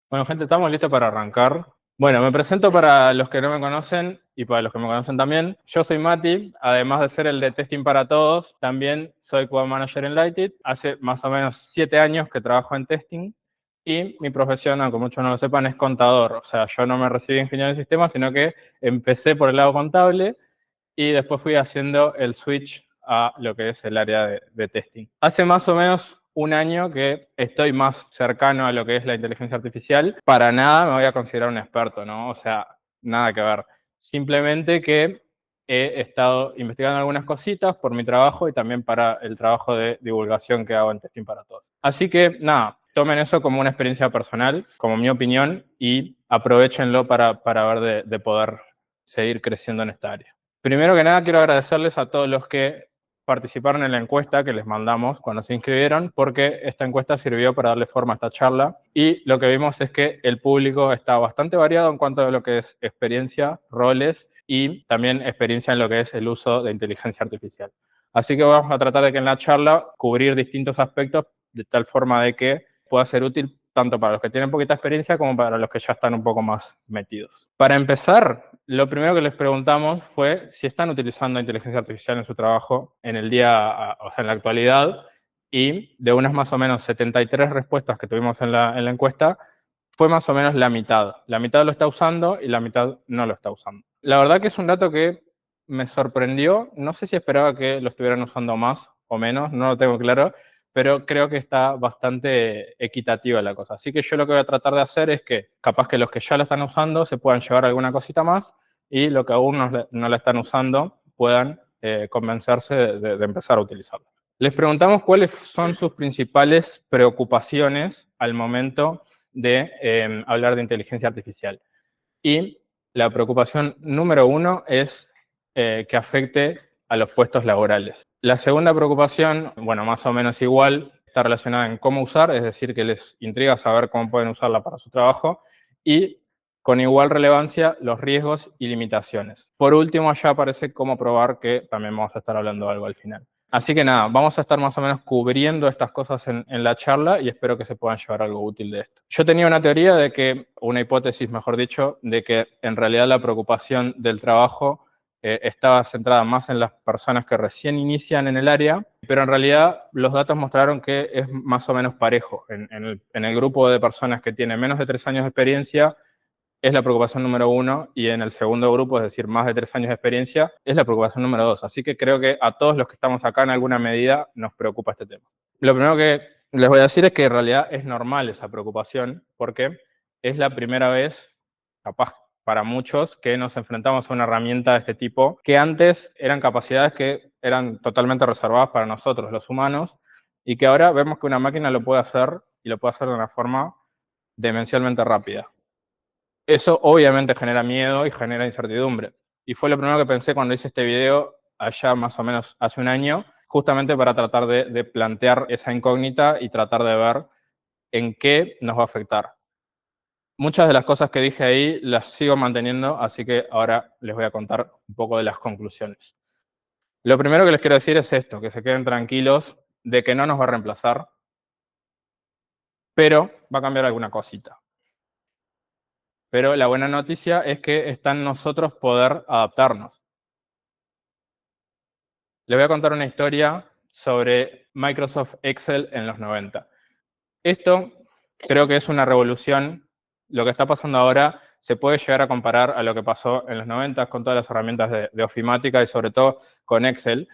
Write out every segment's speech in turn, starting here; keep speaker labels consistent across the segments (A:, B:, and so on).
A: Bueno, gente, estamos listos para arrancar. Bueno, me presento para los que no me conocen y para los que me conocen también. Yo soy Mati, además de ser el de Testing para Todos, también soy QA Manager en Lightit. Hace más o menos 7 años que trabajo en testing y mi profesión, aunque muchos no lo sepan, es contador. O sea, yo no me recibí ingeniero de sistemas, sino que empecé por el lado contable y después fui haciendo el switch a lo que es el área de testing. Hace más o menos un año que estoy más cercano a lo que es la inteligencia artificial. Para nada me voy a considerar un experto, ¿no? O sea, nada que ver. Simplemente que he estado investigando algunas cositas por mi trabajo y también para el trabajo de divulgación que hago en Testing para Todos. Así que, nada, tomen eso como una experiencia personal, como mi opinión, y aprovechenlo para ver de poder seguir creciendo en esta área. Primero que nada, quiero agradecerles a todos los que participaron en la encuesta que les mandamos cuando se inscribieron, porque esta encuesta sirvió para darle forma a esta charla y lo que vimos es que el público está bastante variado en cuanto a lo que es experiencia, roles y también experiencia en lo que es el uso de inteligencia artificial. Así que vamos a tratar de que en la charla cubrir distintos aspectos de tal forma de que pueda ser útil tanto para los que tienen poquita experiencia como para los que ya están un poco más metidos. Para empezar, lo primero que les preguntamos fue si están utilizando inteligencia artificial en su trabajo en el día, o sea, en la actualidad, y de unas más o menos 73 respuestas que tuvimos en la encuesta, fue más o menos la mitad. La mitad lo está usando y la mitad no lo está usando. La verdad que es un dato que me sorprendió. No sé si esperaba que lo estuvieran usando más o menos, no lo tengo claro, pero creo que está bastante equitativa la cosa. Así que yo lo que voy a tratar de hacer es que capaz que los que ya la están usando se puedan llevar alguna cosita más y los que aún no la están usando puedan convencerse de empezar a utilizarla. Les preguntamos cuáles son sus principales preocupaciones al momento de hablar de inteligencia artificial. Y la preocupación número uno es que afecte a los puestos laborales. La segunda preocupación, bueno, más o menos igual, está relacionada en cómo usar, es decir, que les intriga saber cómo pueden usarla para su trabajo, y con igual relevancia los riesgos y limitaciones. Por último, allá aparece cómo probar, que también vamos a estar hablando algo al final. Así que nada, vamos a estar más o menos cubriendo estas cosas en la charla y espero que se puedan llevar algo útil de esto. Yo tenía una teoría de que, una hipótesis mejor dicho, de que en realidad la preocupación del trabajo estaba centrada más en las personas que recién inician en el área, pero en realidad los datos mostraron que es más o menos parejo. En el grupo de personas que tienen menos de 3 años de experiencia, es la preocupación número uno, y en el segundo grupo, es decir, más de 3 años de experiencia, es la preocupación número dos. Así que creo que a todos los que estamos acá en alguna medida nos preocupa este tema. Lo primero que les voy a decir es que en realidad es normal esa preocupación, porque es la primera vez, capaz para muchos, que nos enfrentamos a una herramienta de este tipo, que antes eran capacidades que eran totalmente reservadas para nosotros, los humanos, y que ahora vemos que una máquina lo puede hacer, y lo puede hacer de una forma demencialmente rápida. Eso obviamente genera miedo y genera incertidumbre. Y fue lo primero que pensé cuando hice este video allá más o menos hace un año, justamente para tratar de plantear esa incógnita y tratar de ver en qué nos va a afectar. Muchas de las cosas que dije ahí las sigo manteniendo, así que ahora les voy a contar un poco de las conclusiones. Lo primero que les quiero decir es esto, que se queden tranquilos de que no nos va a reemplazar, pero va a cambiar alguna cosita. Pero la buena noticia es que está en nosotros poder adaptarnos. Les voy a contar una historia sobre Microsoft Excel en los 90. Esto creo que es una revolución. Lo que está pasando ahora se puede llegar a comparar a lo que pasó en los 90 con todas las herramientas de ofimática y sobre todo con Excel.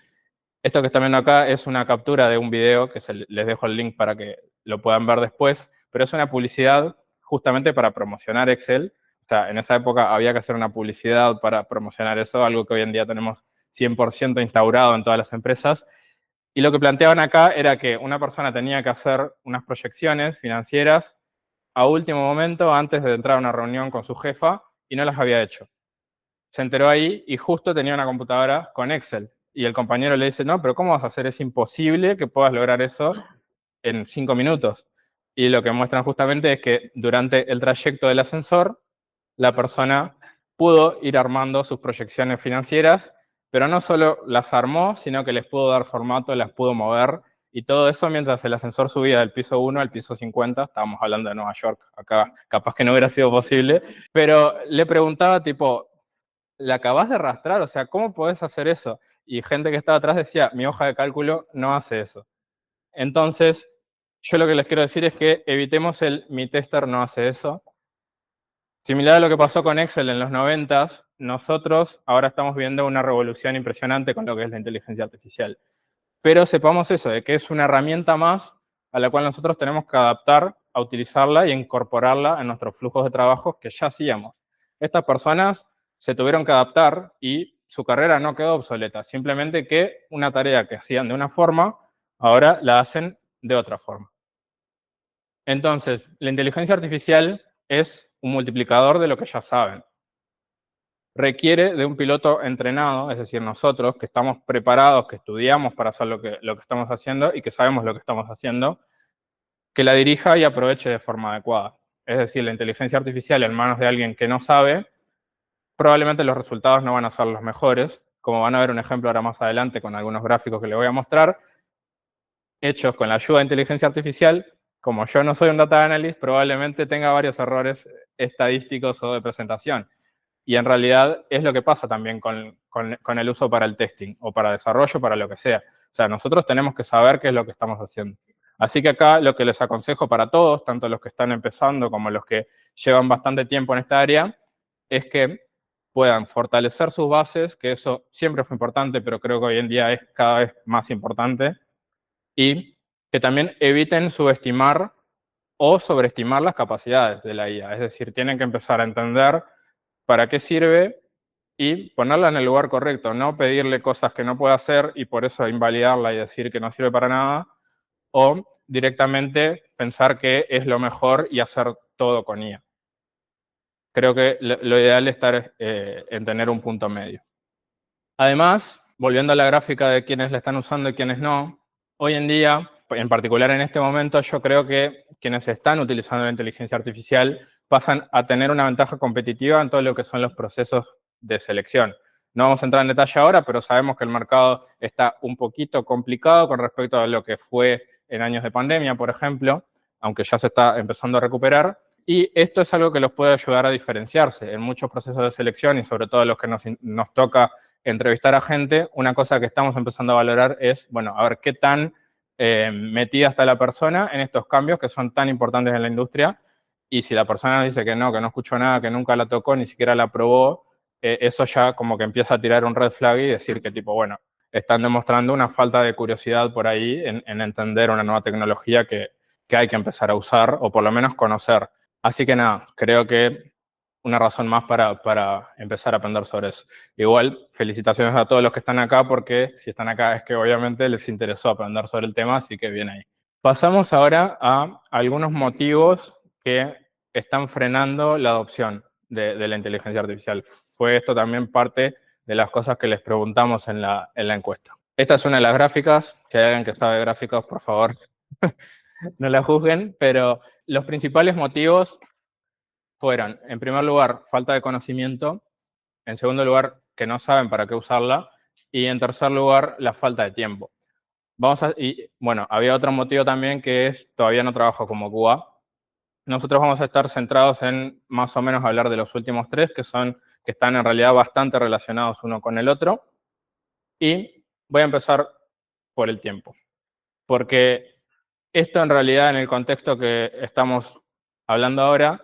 A: Esto que están viendo acá es una captura de un video que les dejo el link para que lo puedan ver después, pero es una publicidad justamente para promocionar Excel. O sea, en esa época había que hacer una publicidad para promocionar eso, algo que hoy en día tenemos 100% instaurado en todas las empresas. Y lo que planteaban acá era que una persona tenía que hacer unas proyecciones financieras a último momento antes de entrar a una reunión con su jefa y no las había hecho. Se enteró ahí y justo tenía una computadora con Excel. Y el compañero le dice, no, pero ¿cómo vas a hacer? Es imposible que puedas lograr eso en 5 minutos. Y lo que muestran justamente es que durante el trayecto del ascensor, la persona pudo ir armando sus proyecciones financieras, pero no solo las armó, sino que les pudo dar formato, las pudo mover Y todo eso mientras el ascensor subía del piso 1 al piso 50, estábamos hablando de Nueva York, acá capaz que no hubiera sido posible, pero le preguntaba tipo, ¿la acabás de arrastrar? O sea, ¿cómo podés hacer eso? Y gente que estaba atrás decía, mi hoja de cálculo no hace eso. Entonces, yo lo que les quiero decir es que evitemos el mi tester no hace eso. Similar a lo que pasó con Excel en los 90s, nosotros ahora estamos viendo una revolución impresionante con lo que es la inteligencia artificial. Pero sepamos eso, de que es una herramienta más a la cual nosotros tenemos que adaptar a utilizarla y incorporarla en nuestros flujos de trabajo que ya hacíamos. Estas personas se tuvieron que adaptar y su carrera no quedó obsoleta, simplemente que una tarea que hacían de una forma, ahora la hacen de otra forma. Entonces, la inteligencia artificial es un multiplicador de lo que ya saben. Requiere de un piloto entrenado, es decir, nosotros que estamos preparados, que estudiamos para hacer lo que estamos haciendo y que sabemos lo que estamos haciendo, que la dirija y aproveche de forma adecuada. Es decir, la inteligencia artificial en manos de alguien que no sabe, probablemente los resultados no van a ser los mejores, como van a ver un ejemplo ahora más adelante con algunos gráficos que les voy a mostrar, hechos con la ayuda de inteligencia artificial. Como yo no soy un data analyst, probablemente tenga varios errores estadísticos o de presentación. Y en realidad es lo que pasa también con el uso para el testing o para desarrollo, para lo que sea. O sea, nosotros tenemos que saber qué es lo que estamos haciendo. Así que acá lo que les aconsejo para todos, tanto los que están empezando como los que llevan bastante tiempo en esta área, es que puedan fortalecer sus bases, que eso siempre fue importante, pero creo que hoy en día es cada vez más importante, y que también eviten subestimar o sobreestimar las capacidades de la IA. Es decir, tienen que empezar a entender para qué sirve y ponerla en el lugar correcto, no pedirle cosas que no puede hacer y por eso invalidarla y decir que no sirve para nada, o directamente pensar que es lo mejor y hacer todo con IA. Creo que lo ideal es estar en tener un punto medio. Además, volviendo a la gráfica de quienes la están usando y quienes no, hoy en día, en particular en este momento, yo creo que quienes están utilizando la inteligencia artificial pasan a tener una ventaja competitiva en todo lo que son los procesos de selección. No vamos a entrar en detalle ahora, pero sabemos que el mercado está un poquito complicado con respecto a lo que fue en años de pandemia, por ejemplo, aunque ya se está empezando a recuperar. Y esto es algo que los puede ayudar a diferenciarse en muchos procesos de selección y sobre todo los que nos toca entrevistar a gente. Una cosa que estamos empezando a valorar es, bueno, a ver qué tan metida está la persona en estos cambios que son tan importantes en la industria. Y si la persona dice que no escuchó nada, que nunca la tocó, ni siquiera la probó, eso ya como que empieza a tirar un red flag y decir que tipo, bueno, están demostrando una falta de curiosidad por ahí en entender una nueva tecnología que hay que empezar a usar o por lo menos conocer. Así que nada, creo que una razón más para empezar a aprender sobre eso. Igual, felicitaciones a todos los que están acá, porque si están acá es que obviamente les interesó aprender sobre el tema, así que bien ahí. Pasamos ahora a algunos motivos que están frenando la adopción de la inteligencia artificial. Fue esto también parte de las cosas que les preguntamos en la encuesta. Esta es una de las gráficas, que alguien que sabe gráficos, por favor, no la juzguen, pero los principales motivos fueron, en primer lugar, falta de conocimiento, en segundo lugar, que no saben para qué usarla, y en tercer lugar, la falta de tiempo. Y bueno, había otro motivo también que es, todavía no trabajo como QA. Nosotros vamos a estar centrados en más o menos hablar de los últimos tres, que están en realidad bastante relacionados uno con el otro. Y voy a empezar por el tiempo, porque esto en realidad en el contexto que estamos hablando ahora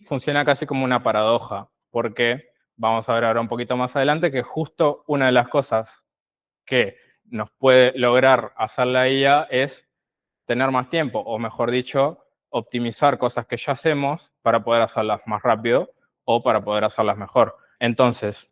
A: funciona casi como una paradoja, porque vamos a ver ahora un poquito más adelante que justo una de las cosas que nos puede lograr hacer la IA es tener más tiempo, o mejor dicho, optimizar cosas que ya hacemos para poder hacerlas más rápido o para poder hacerlas mejor. Entonces,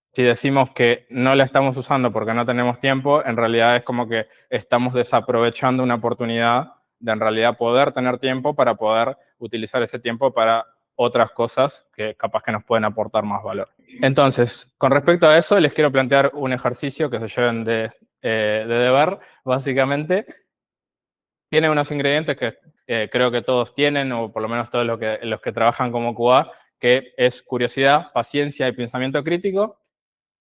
A: si decimos que no la estamos usando porque no tenemos tiempo, en realidad es como que estamos desaprovechando una oportunidad de en realidad poder tener tiempo para poder utilizar ese tiempo para otras cosas que capaz que nos pueden aportar más valor. Entonces, con respecto a eso, les quiero plantear un ejercicio que se lleven de deber, básicamente. Tiene unos ingredientes que creo que todos tienen, o por lo menos todos los que trabajan como QA, que es curiosidad, paciencia y pensamiento crítico.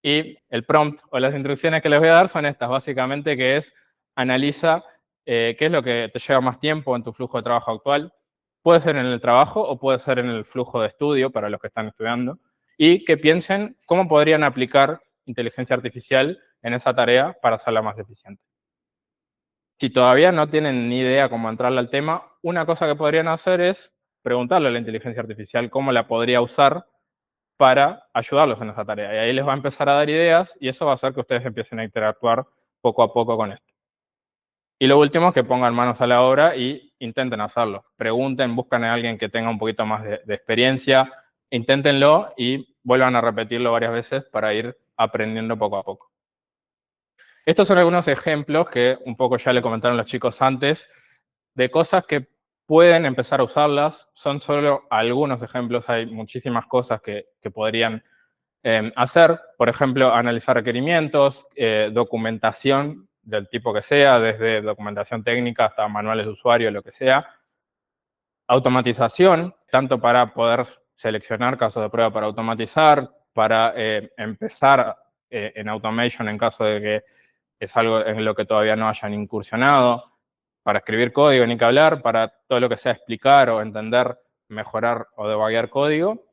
A: Y el prompt o las instrucciones que les voy a dar son estas, básicamente, que es analiza qué es lo que te lleva más tiempo en tu flujo de trabajo actual. Puede ser en el trabajo o puede ser en el flujo de estudio para los que están estudiando. Y que piensen cómo podrían aplicar inteligencia artificial en esa tarea para hacerla más eficiente. Si todavía no tienen ni idea cómo entrarle al tema, una cosa que podrían hacer es preguntarle a la inteligencia artificial cómo la podría usar para ayudarlos en esa tarea. Y ahí les va a empezar a dar ideas y eso va a hacer que ustedes empiecen a interactuar poco a poco con esto. Y lo último, que pongan manos a la obra y intenten hacerlo. Pregunten, buscan a alguien que tenga un poquito más de experiencia, inténtenlo y vuelvan a repetirlo varias veces para ir aprendiendo poco a poco. Estos son algunos ejemplos que un poco ya le comentaron los chicos antes, de cosas que pueden empezar a usarlas. Son solo algunos ejemplos, hay muchísimas cosas que podrían hacer. Por ejemplo, analizar requerimientos, documentación del tipo que sea, desde documentación técnica hasta manuales de usuario, lo que sea. Automatización, tanto para poder seleccionar casos de prueba para automatizar, para empezar en automation en caso de que es algo en lo que todavía no hayan incursionado, para escribir código, ni que hablar, para todo lo que sea explicar o entender, mejorar o debuguear código,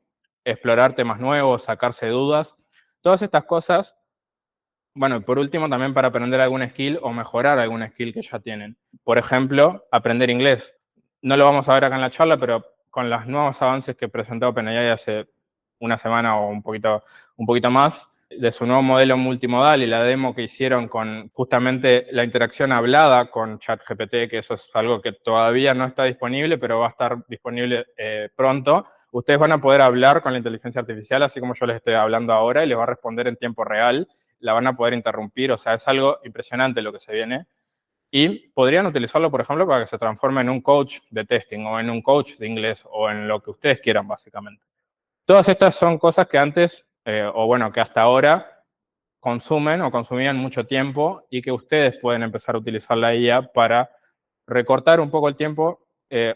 A: explorar temas nuevos, sacarse dudas, todas estas cosas. Bueno, y por último, también para aprender algún skill o mejorar algún skill que ya tienen. Por ejemplo, aprender inglés. No lo vamos a ver acá en la charla, pero con los nuevos avances que presentó OpenAI hace una semana o un poquito más, de su nuevo modelo multimodal y la demo que hicieron con justamente la interacción hablada con ChatGPT, que eso es algo que todavía no está disponible, pero va a estar disponible pronto. Ustedes van a poder hablar con la inteligencia artificial, así como yo les estoy hablando ahora, y les va a responder en tiempo real. La van a poder interrumpir, o sea, es algo impresionante lo que se viene. Y podrían utilizarlo, por ejemplo, para que se transforme en un coach de testing o en un coach de inglés o en lo que ustedes quieran, básicamente. Todas estas son cosas que antes, o bueno, que hasta ahora consumen o consumían mucho tiempo y que ustedes pueden empezar a utilizar la IA para recortar un poco el tiempo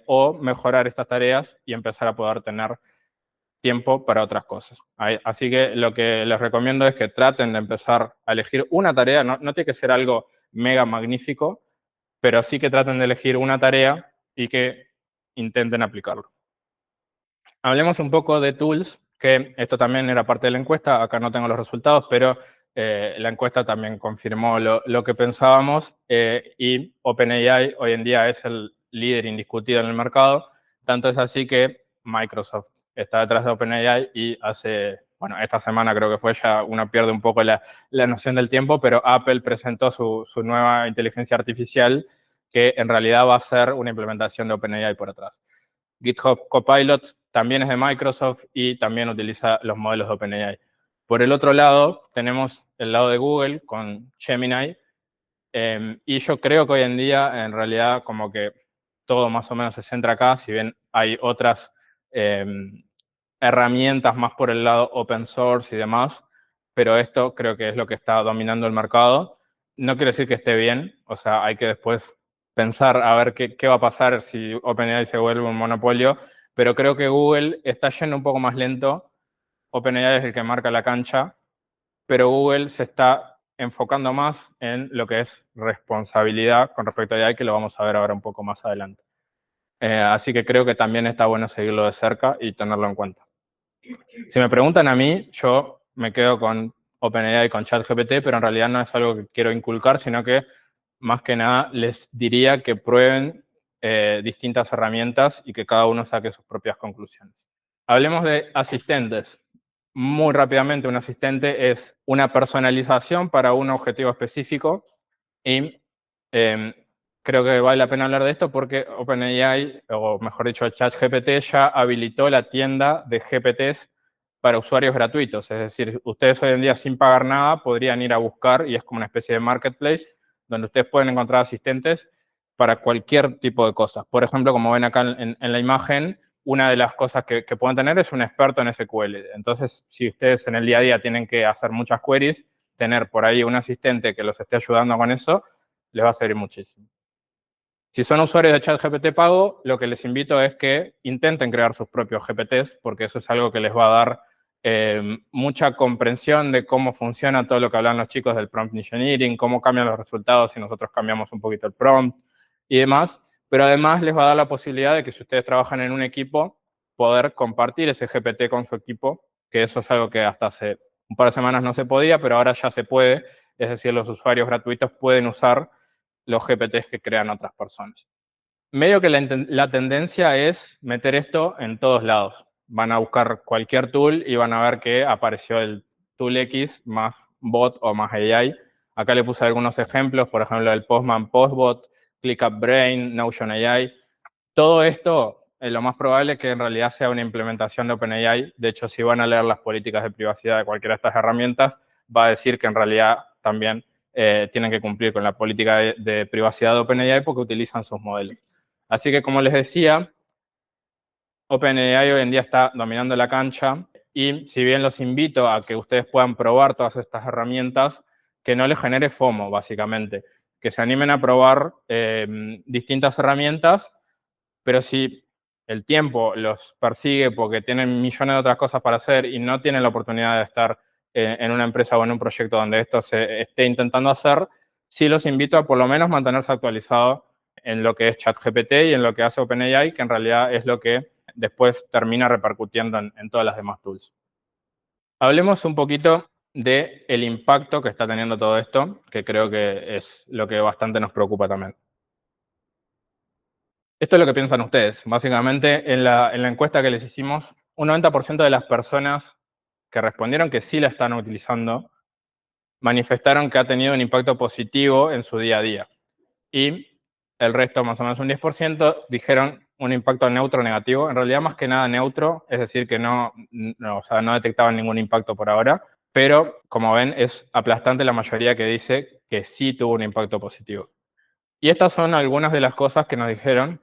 A: o mejorar estas tareas y empezar a poder tener tiempo para otras cosas. Así que lo que les recomiendo es que traten de empezar a elegir una tarea, no tiene que ser algo mega magnífico, pero sí que traten de elegir una tarea y que intenten aplicarlo. Hablemos un poco de tools, que esto también era parte de la encuesta, acá no tengo los resultados, pero la encuesta también confirmó lo que pensábamos y OpenAI hoy en día es el líder indiscutido en el mercado, tanto es así que Microsoft está detrás de OpenAI y bueno, esta semana creo que fue, ya uno pierde un poco la noción del tiempo, pero Apple presentó su nueva inteligencia artificial que en realidad va a ser una implementación de OpenAI por atrás. GitHub Copilot también es de Microsoft y también utiliza los modelos de OpenAI. Por el otro lado, tenemos el lado de Google con Gemini, y yo creo que hoy en día, en realidad, como que todo más o menos se centra acá, si bien hay otras herramientas más por el lado open source y demás, pero esto creo que es lo que está dominando el mercado. No quiere decir que esté bien, o sea, hay que después pensar a ver qué va a pasar si OpenAI se vuelve un monopolio, pero creo que Google está yendo un poco más lento. OpenAI es el que marca la cancha, pero Google se está enfocando más en lo que es responsabilidad con respecto a AI, que lo vamos a ver ahora un poco más adelante. Así que creo que también está bueno seguirlo de cerca y tenerlo en cuenta. Si me preguntan a mí, yo me quedo con OpenAI y con ChatGPT, pero en realidad no es algo que quiero inculcar, sino que más que nada les diría que prueben distintas herramientas y que cada uno saque sus propias conclusiones. Hablemos de asistentes. Muy rápidamente, un asistente es una personalización para un objetivo específico y creo que vale la pena hablar de esto porque OpenAI, o mejor dicho, ChatGPT ya habilitó la tienda de GPTs para usuarios gratuitos. Es decir, ustedes hoy en día sin pagar nada podrían ir a buscar, y es como una especie de marketplace, donde ustedes pueden encontrar asistentes para cualquier tipo de cosas. Por ejemplo, como ven acá en la imagen, una de las cosas que pueden tener es un experto en SQL. Entonces, si ustedes en el día a día tienen que hacer muchas queries, tener por ahí un asistente que los esté ayudando con eso, les va a servir muchísimo. Si son usuarios de ChatGPT pago, lo que les invito es que intenten crear sus propios GPTs, porque eso es algo que les va a dar mucha comprensión de cómo funciona todo lo que hablan los chicos del prompt engineering, cómo cambian los resultados si nosotros cambiamos un poquito el prompt, y demás, pero además les va a dar la posibilidad de que si ustedes trabajan en un equipo, poder compartir ese GPT con su equipo, que eso es algo que hasta hace un par de semanas no se podía, pero ahora ya se puede, es decir, los usuarios gratuitos pueden usar los GPTs que crean otras personas. Medio que la tendencia es meter esto en todos lados. Van a buscar cualquier tool y van a ver que apareció el tool X más bot o más AI. Acá le puse algunos ejemplos, por ejemplo, el Postman Postbot, ClickUp Brain, Notion AI. Todo esto, lo más probable es que en realidad sea una implementación de OpenAI. De hecho, si van a leer las políticas de privacidad de cualquiera de estas herramientas, va a decir que en realidad también tienen que cumplir con la política de privacidad de OpenAI porque utilizan sus modelos. Así que, como les decía, OpenAI hoy en día está dominando la cancha y si bien los invito a que ustedes puedan probar todas estas herramientas, que no les genere FOMO, básicamente, que se animen a probar distintas herramientas, pero si el tiempo los persigue porque tienen millones de otras cosas para hacer y no tienen la oportunidad de estar en una empresa o en un proyecto donde esto se esté intentando hacer, sí los invito a por lo menos mantenerse actualizados en lo que es ChatGPT y en lo que hace OpenAI, que en realidad es lo que después termina repercutiendo en todas las demás tools. Hablemos un poquito del impacto que está teniendo todo esto, que creo que es lo que bastante nos preocupa también. Esto es lo que piensan ustedes. Básicamente, en la encuesta que les hicimos, un 90% de las personas que respondieron que sí la están utilizando manifestaron que ha tenido un impacto positivo en su día a día. Y el resto, más o menos un 10%, dijeron un impacto neutro o negativo. En realidad, más que nada neutro, es decir, que no detectaban ningún impacto por ahora. Pero, como ven, es aplastante la mayoría que dice que sí tuvo un impacto positivo. Y estas son algunas de las cosas que nos dijeron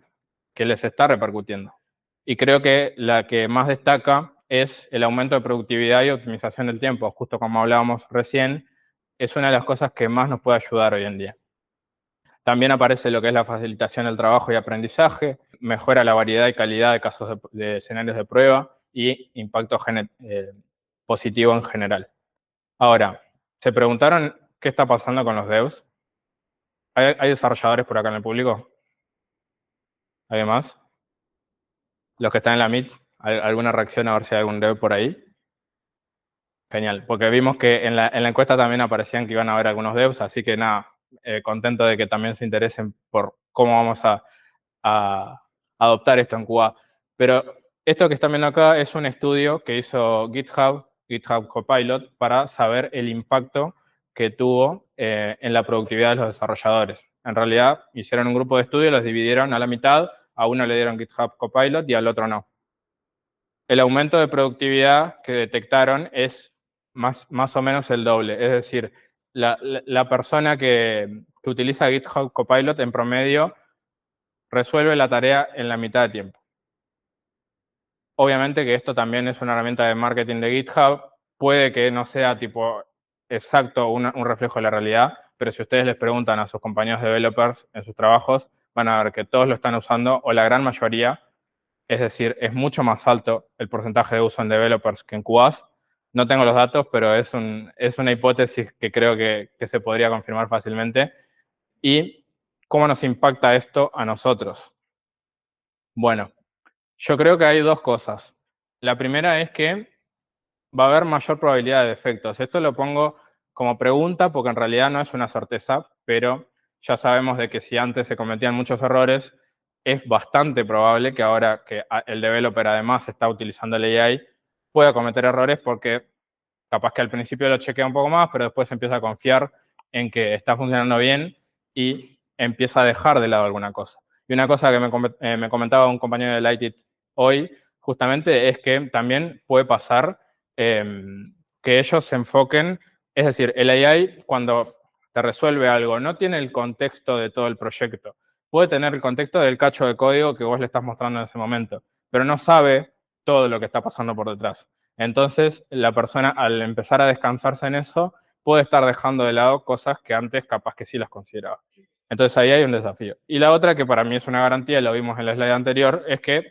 A: que les está repercutiendo. Y creo que la que más destaca es el aumento de productividad y optimización del tiempo. Justo como hablábamos recién, es una de las cosas que más nos puede ayudar hoy en día. También aparece lo que es la facilitación del trabajo y aprendizaje, mejora la variedad y calidad de casos de escenarios de prueba y impacto positivo en general. Ahora, ¿se preguntaron qué está pasando con los devs? ¿Hay desarrolladores por acá en el público? ¿Hay más? Los que están en la Meet, ¿alguna reacción a ver si hay algún dev por ahí? Genial, porque vimos que en la encuesta también aparecían que iban a haber algunos devs, así que nada, contento de que también se interesen por cómo vamos a adoptar esto en Cuba. Pero esto que están viendo acá es un estudio que hizo GitHub Copilot, para saber el impacto que tuvo en la productividad de los desarrolladores. En realidad, hicieron un grupo de estudio, los dividieron a la mitad, a uno le dieron GitHub Copilot y al otro no. El aumento de productividad que detectaron es más o menos el doble. Es decir, la persona que utiliza GitHub Copilot en promedio resuelve la tarea en la mitad de tiempo. Obviamente que esto también es una herramienta de marketing de GitHub. Puede que no sea tipo exacto un reflejo de la realidad, pero si ustedes les preguntan a sus compañeros developers en sus trabajos, van a ver que todos lo están usando, o la gran mayoría. Es decir, es mucho más alto el porcentaje de uso en developers que en QAs. No tengo los datos, pero es una hipótesis que creo que se podría confirmar fácilmente. ¿Y cómo nos impacta esto a nosotros? Bueno, yo creo que hay dos cosas. La primera es que va a haber mayor probabilidad de defectos. Esto lo pongo como pregunta porque en realidad no es una certeza, pero ya sabemos de que si antes se cometían muchos errores, es bastante probable que ahora que el developer además está utilizando el AI, pueda cometer errores porque capaz que al principio lo chequea un poco más, pero después empieza a confiar en que está funcionando bien y empieza a dejar de lado alguna cosa. Y una cosa que me comentaba un compañero de Lightit hoy, justamente, es que también puede pasar que ellos se enfoquen, es decir, el AI cuando te resuelve algo no tiene el contexto de todo el proyecto. Puede tener el contexto del cacho de código que vos le estás mostrando en ese momento, pero no sabe todo lo que está pasando por detrás. Entonces, la persona, al empezar a descansarse en eso, puede estar dejando de lado cosas que antes capaz que sí las consideraba. Entonces, ahí hay un desafío. Y la otra, que para mí es una garantía, lo vimos en la slide anterior, es que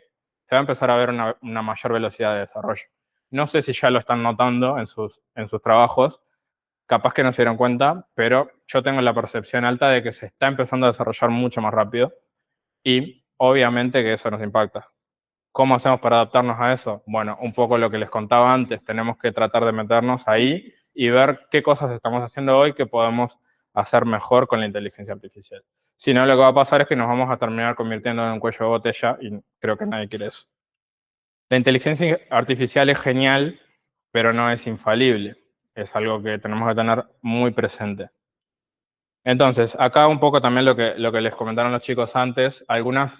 A: se va a empezar a ver una mayor velocidad de desarrollo. No sé si ya lo están notando en sus trabajos, capaz que no se dieron cuenta, pero yo tengo la percepción alta de que se está empezando a desarrollar mucho más rápido. y obviamente que eso nos impacta. ¿Cómo hacemos para adaptarnos a eso? Bueno, un poco lo que les contaba antes, tenemos que tratar de meternos ahí y ver qué cosas estamos haciendo hoy que podemos hacer mejor con la inteligencia artificial. Si no, lo que va a pasar es que nos vamos a terminar convirtiendo en un cuello de botella y creo que nadie quiere eso. La inteligencia artificial es genial, pero no es infalible. Es algo que tenemos que tener muy presente. Entonces, acá un poco también lo que les comentaron los chicos antes, algunas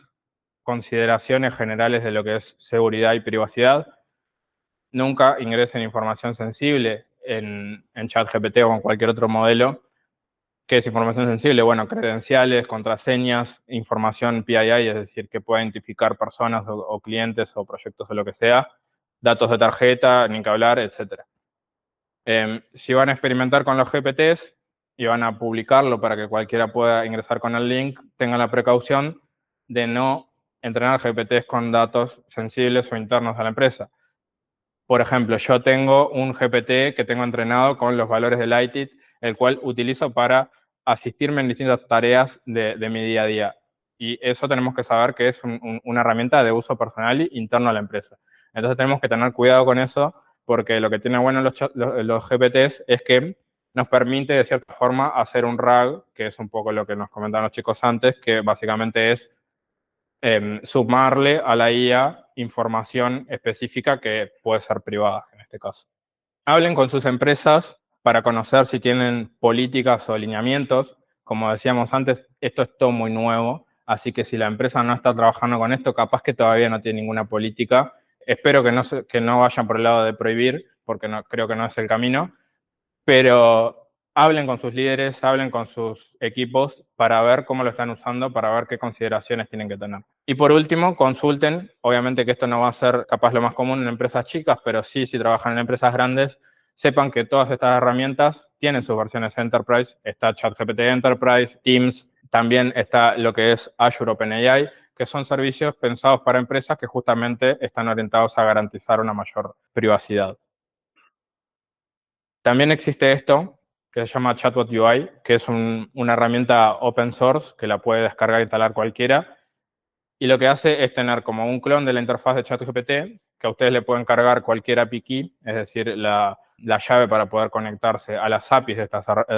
A: consideraciones generales de lo que es seguridad y privacidad. Nunca ingresen información sensible en ChatGPT o en cualquier otro modelo. ¿Qué es información sensible? Bueno, credenciales, contraseñas, información PII, es decir, que pueda identificar personas o clientes o proyectos o lo que sea, datos de tarjeta, ni que hablar, etc. Si van a experimentar con los GPTs y van a publicarlo para que cualquiera pueda ingresar con el link, tengan la precaución de no entrenar GPTs con datos sensibles o internos a la empresa. Por ejemplo, yo tengo un GPT que tengo entrenado con los valores de Lightit, el cual utilizo para asistirme en distintas tareas de mi día a día. Y eso tenemos que saber que es una herramienta de uso personal y interno a la empresa. Entonces tenemos que tener cuidado con eso, porque lo que tiene bueno los GPTs es que nos permite, de cierta forma, hacer un RAG, que es un poco lo que nos comentaron los chicos antes, que básicamente es sumarle a la IA información específica que puede ser privada en este caso. Hablen con sus empresas para conocer si tienen políticas o alineamientos. Como decíamos antes, esto es todo muy nuevo, así que si la empresa no está trabajando con esto, capaz que todavía no tiene ninguna política. Espero que no vayan por el lado de prohibir, porque no, creo que no es el camino, pero hablen con sus líderes, hablen con sus equipos para ver cómo lo están usando, para ver qué consideraciones tienen que tener. Y por último, consulten, obviamente que esto no va a ser capaz lo más común en empresas chicas, pero sí, si trabajan en empresas grandes, sepan que todas estas herramientas tienen sus versiones Enterprise. Está ChatGPT Enterprise, Teams, también está lo que es Azure OpenAI, que son servicios pensados para empresas que justamente están orientados a garantizar una mayor privacidad. También existe esto, que se llama Chatbot UI, que es una herramienta open source que la puede descargar e instalar cualquiera. Y lo que hace es tener como un clon de la interfaz de ChatGPT, que a ustedes le pueden cargar cualquier API key, es decir, la llave para poder conectarse a las APIs de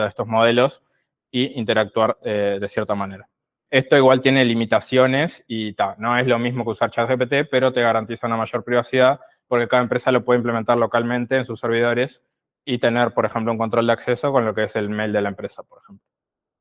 A: estos modelos y interactuar de cierta manera. Esto igual tiene limitaciones y no es lo mismo que usar ChatGPT, pero te garantiza una mayor privacidad porque cada empresa lo puede implementar localmente en sus servidores y tener, por ejemplo, un control de acceso con lo que es el mail de la empresa, por ejemplo.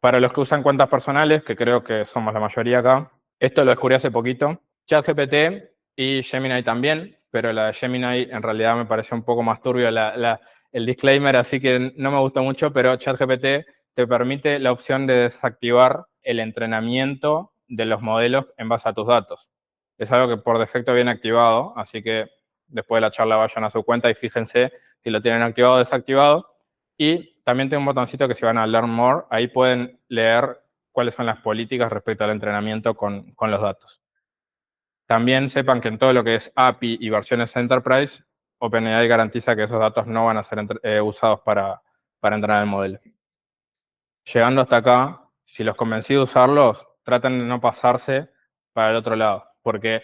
A: Para los que usan cuentas personales, que creo que somos la mayoría acá, esto lo descubrí hace poquito. ChatGPT y Gemini también, pero la de Gemini en realidad me pareció un poco más turbio el disclaimer, así que no me gustó mucho, pero ChatGPT te permite la opción de desactivar el entrenamiento de los modelos en base a tus datos. Es algo que por defecto viene activado, así que después de la charla vayan a su cuenta y fíjense si lo tienen activado o desactivado. Y también tengo un botoncito que si van a Learn More, ahí pueden leer cuáles son las políticas respecto al entrenamiento con los datos. También sepan que en todo lo que es API y versiones Enterprise, OpenAI garantiza que esos datos no van a ser usados para entrenar el modelo. Llegando hasta acá, si los convencí de usarlos, traten de no pasarse para el otro lado, porque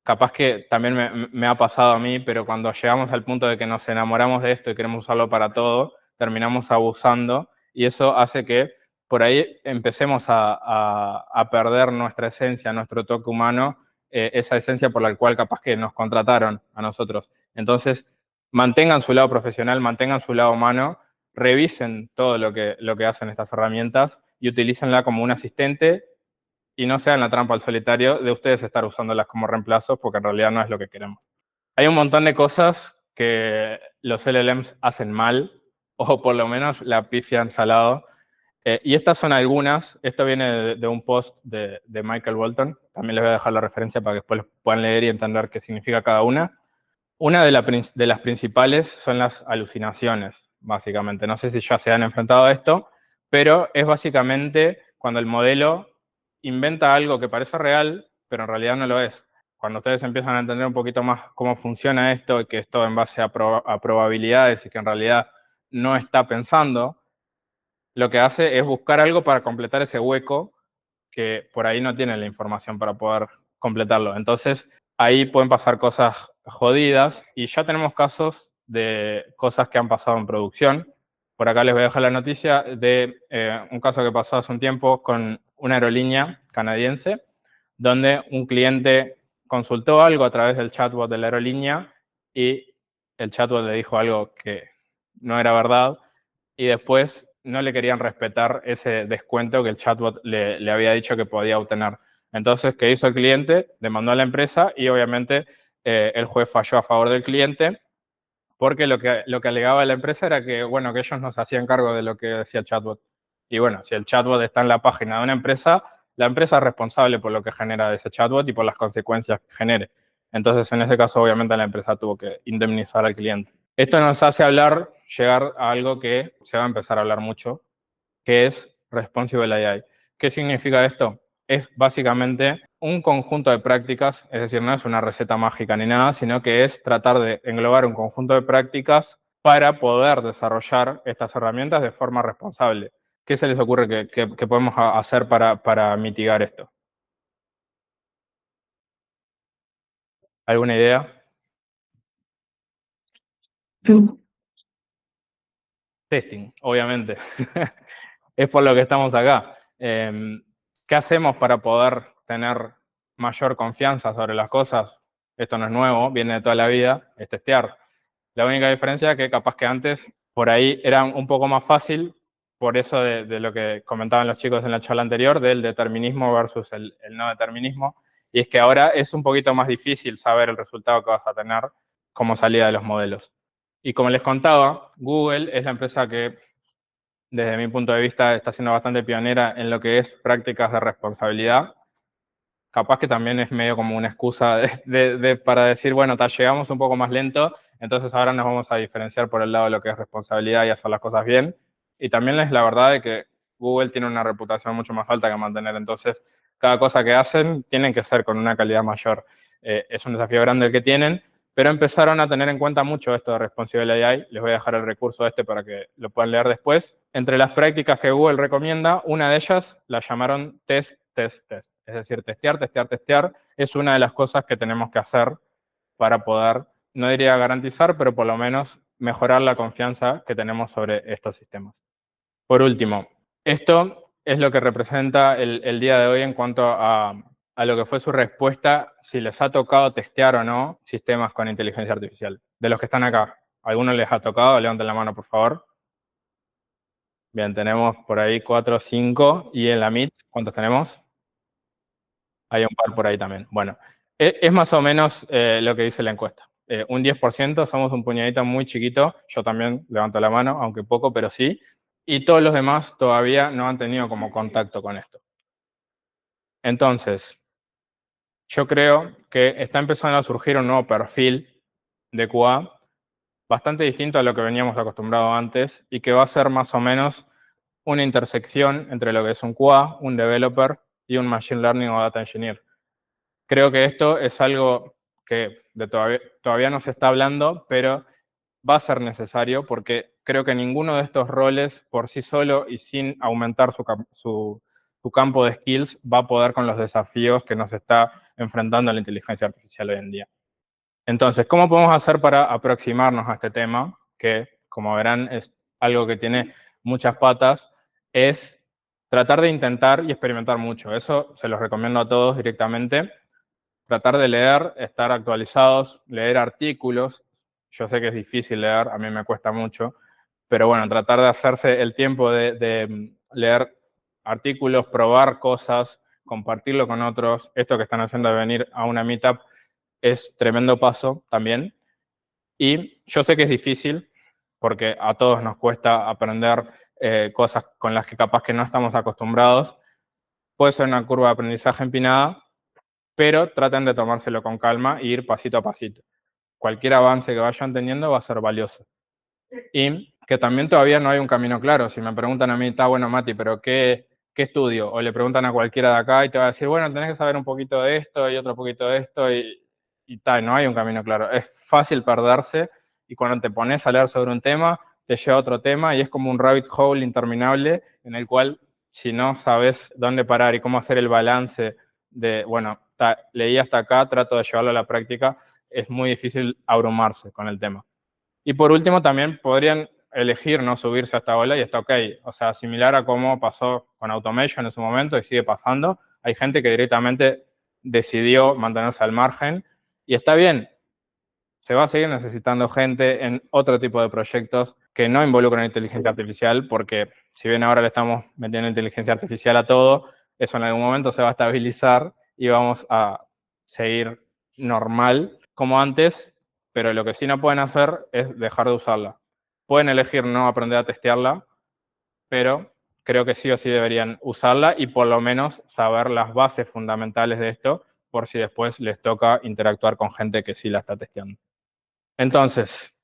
A: capaz que también me ha pasado a mí, pero cuando llegamos al punto de que nos enamoramos de esto y queremos usarlo para todo, terminamos abusando y eso hace que por ahí empecemos a perder nuestra esencia, nuestro toque humano, esa esencia por la cual capaz que nos contrataron a nosotros. Entonces, mantengan su lado profesional, mantengan su lado humano, revisen todo lo que hacen estas herramientas y utilícenla como un asistente y no sean la trampa al solitario de ustedes estar usándolas como reemplazos, porque en realidad no es lo que queremos. Hay un montón de cosas que los LLMs hacen mal, o por lo menos la pifian salado. Y estas son algunas. Esto viene de un post de Michael Walton. También les voy a dejar la referencia para que después lo puedan leer y entender qué significa cada una. Una de las principales son las alucinaciones, básicamente. No sé si ya se han enfrentado a esto, pero es básicamente cuando el modelo inventa algo que parece real, pero en realidad no lo es. Cuando ustedes empiezan a entender un poquito más cómo funciona esto, y que esto en base a probabilidades y que en realidad no está pensando, lo que hace es buscar algo para completar ese hueco que por ahí no tienen la información para poder completarlo. Entonces, ahí pueden pasar cosas jodidas y ya tenemos casos de cosas que han pasado en producción. Por acá les voy a dejar la noticia de un caso que pasó hace un tiempo con una aerolínea canadiense, donde un cliente consultó algo a través del chatbot de la aerolínea y el chatbot le dijo algo que no era verdad y después no le querían respetar ese descuento que el chatbot le había dicho que podía obtener. Entonces, ¿qué hizo el cliente? Demandó a la empresa y obviamente el juez falló a favor del cliente porque lo que alegaba la empresa era que, bueno, que ellos no se hacían cargo de lo que decía el chatbot. Y bueno, si el chatbot está en la página de una empresa, la empresa es responsable por lo que genera ese chatbot y por las consecuencias que genere. Entonces, en ese caso, obviamente, la empresa tuvo que indemnizar al cliente. Esto nos hace llegar a algo que se va a empezar a hablar mucho, que es Responsible AI. ¿Qué significa esto? Es básicamente un conjunto de prácticas, es decir, no es una receta mágica ni nada, sino que es tratar de englobar un conjunto de prácticas para poder desarrollar estas herramientas de forma responsable. ¿Qué se les ocurre que podemos hacer para mitigar esto? ¿Alguna idea? Testing, obviamente. Es por lo que estamos acá. ¿Qué hacemos para poder tener mayor confianza sobre las cosas? Esto no es nuevo, viene de toda la vida, es testear. La única diferencia es que capaz que antes por ahí era un poco más fácil, por eso de lo que comentaban los chicos en la charla anterior, del determinismo versus el no determinismo, y es que ahora es un poquito más difícil saber el resultado que vas a tener como salida de los modelos. Y como les contaba, Google es la empresa que desde mi punto de vista, está siendo bastante pionera en lo que es prácticas de responsabilidad. Capaz que también es medio como una excusa para decir, bueno, llegamos un poco más lento, entonces ahora nos vamos a diferenciar por el lado de lo que es responsabilidad y hacer las cosas bien. Y también es la verdad de que Google tiene una reputación mucho más alta que mantener, entonces cada cosa que hacen tienen que ser con una calidad mayor. Es un desafío grande el que tienen, pero empezaron a tener en cuenta mucho esto de Responsible AI. Les voy a dejar el recurso para que lo puedan leer después. Entre las prácticas que Google recomienda, una de ellas la llamaron test, test, test. Es decir, testear, testear, testear es una de las cosas que tenemos que hacer para poder, no diría garantizar, pero por lo menos mejorar la confianza que tenemos sobre estos sistemas. Por último, esto es lo que representa el día de hoy en cuanto a lo que fue su respuesta, si les ha tocado testear o no sistemas con inteligencia artificial. De los que están acá, ¿alguno les ha tocado? Levanten la mano, por favor. Bien, tenemos por ahí 4 o 5. ¿Y en la Meet cuántos tenemos? Hay un par por ahí también. Bueno, es más o menos lo que dice la encuesta. Un 10%, somos un puñadito muy chiquito. Yo también levanto la mano, aunque poco, pero sí. Y todos los demás todavía no han tenido como contacto con esto. Entonces, yo creo que está empezando a surgir un nuevo perfil de QA bastante distinto a lo que veníamos acostumbrados antes y que va a ser más o menos una intersección entre lo que es un QA, un developer y un machine learning o data engineer. Creo que esto es algo que todavía no se está hablando, pero va a ser necesario porque creo que ninguno de estos roles por sí solo y sin aumentar su campo de skills va a poder con los desafíos que nos está enfrentando la inteligencia artificial hoy en día. Entonces, ¿cómo podemos hacer para aproximarnos a este tema? Que, como verán, es algo que tiene muchas patas, es tratar de intentar y experimentar mucho. Eso se los recomiendo a todos directamente. Tratar de leer, estar actualizados, leer artículos. Yo sé que es difícil leer, a mí me cuesta mucho, pero bueno, tratar de hacerse el tiempo de leer artículos, probar cosas, compartirlo con otros. Esto que están haciendo de venir a una meetup es tremendo paso también. Y yo sé que es difícil, porque a todos nos cuesta aprender cosas con las que capaz que no estamos acostumbrados. Puede ser una curva de aprendizaje empinada, pero traten de tomárselo con calma e ir pasito a pasito. Cualquier avance que vayan teniendo va a ser valioso. Y que también todavía no hay un camino claro. Si me preguntan a mí, está bueno, Mati, pero ¿qué estudio? O le preguntan a cualquiera de acá y te va a decir, bueno, tenés que saber un poquito de esto y otro poquito de esto y tal, no hay un camino claro. Es fácil perderse y cuando te pones a leer sobre un tema, te lleva a otro tema y es como un rabbit hole interminable en el cual si no sabes dónde parar y cómo hacer el balance de, bueno, leí hasta acá, trato de llevarlo a la práctica, es muy difícil abrumarse con el tema. Y por último, también podrían elegir no subirse a esta ola y está ok. O sea, similar a cómo pasó con Automation en su momento y sigue pasando, hay gente que directamente decidió mantenerse al margen y está bien. Se va a seguir necesitando gente en otro tipo de proyectos que no involucran inteligencia artificial, porque si bien ahora le estamos metiendo inteligencia artificial a todo, eso en algún momento se va a estabilizar y vamos a seguir normal como antes, pero lo que sí no pueden hacer es dejar de usarla. Pueden elegir no aprender a testearla, pero creo que sí o sí deberían usarla y por lo menos saber las bases fundamentales de esto, por si después les toca interactuar con gente que sí la está testeando. Entonces,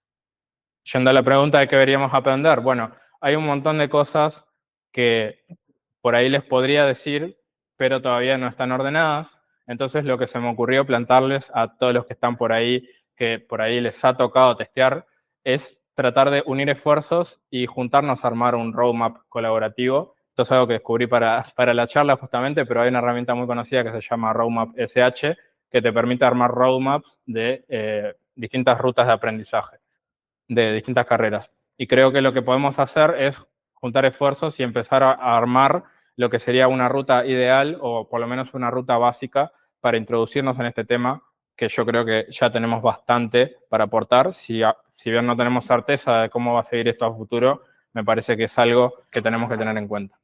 A: yendo a la pregunta de qué deberíamos aprender, bueno, hay un montón de cosas que por ahí les podría decir, pero todavía no están ordenadas. Entonces, lo que se me ocurrió plantearles a todos los que están por ahí, que por ahí les ha tocado testear, es tratar de unir esfuerzos y juntarnos a armar un roadmap colaborativo. Esto es algo que descubrí para la charla justamente, pero hay una herramienta muy conocida que se llama Roadmap SH, que te permite armar roadmaps de distintas rutas de aprendizaje de distintas carreras. Y creo que lo que podemos hacer es juntar esfuerzos y empezar a armar lo que sería una ruta ideal o por lo menos una ruta básica para introducirnos en este tema, que yo creo que ya tenemos bastante para aportar. Si bien no tenemos certeza de cómo va a seguir esto a futuro, me parece que es algo que tenemos que tener en cuenta.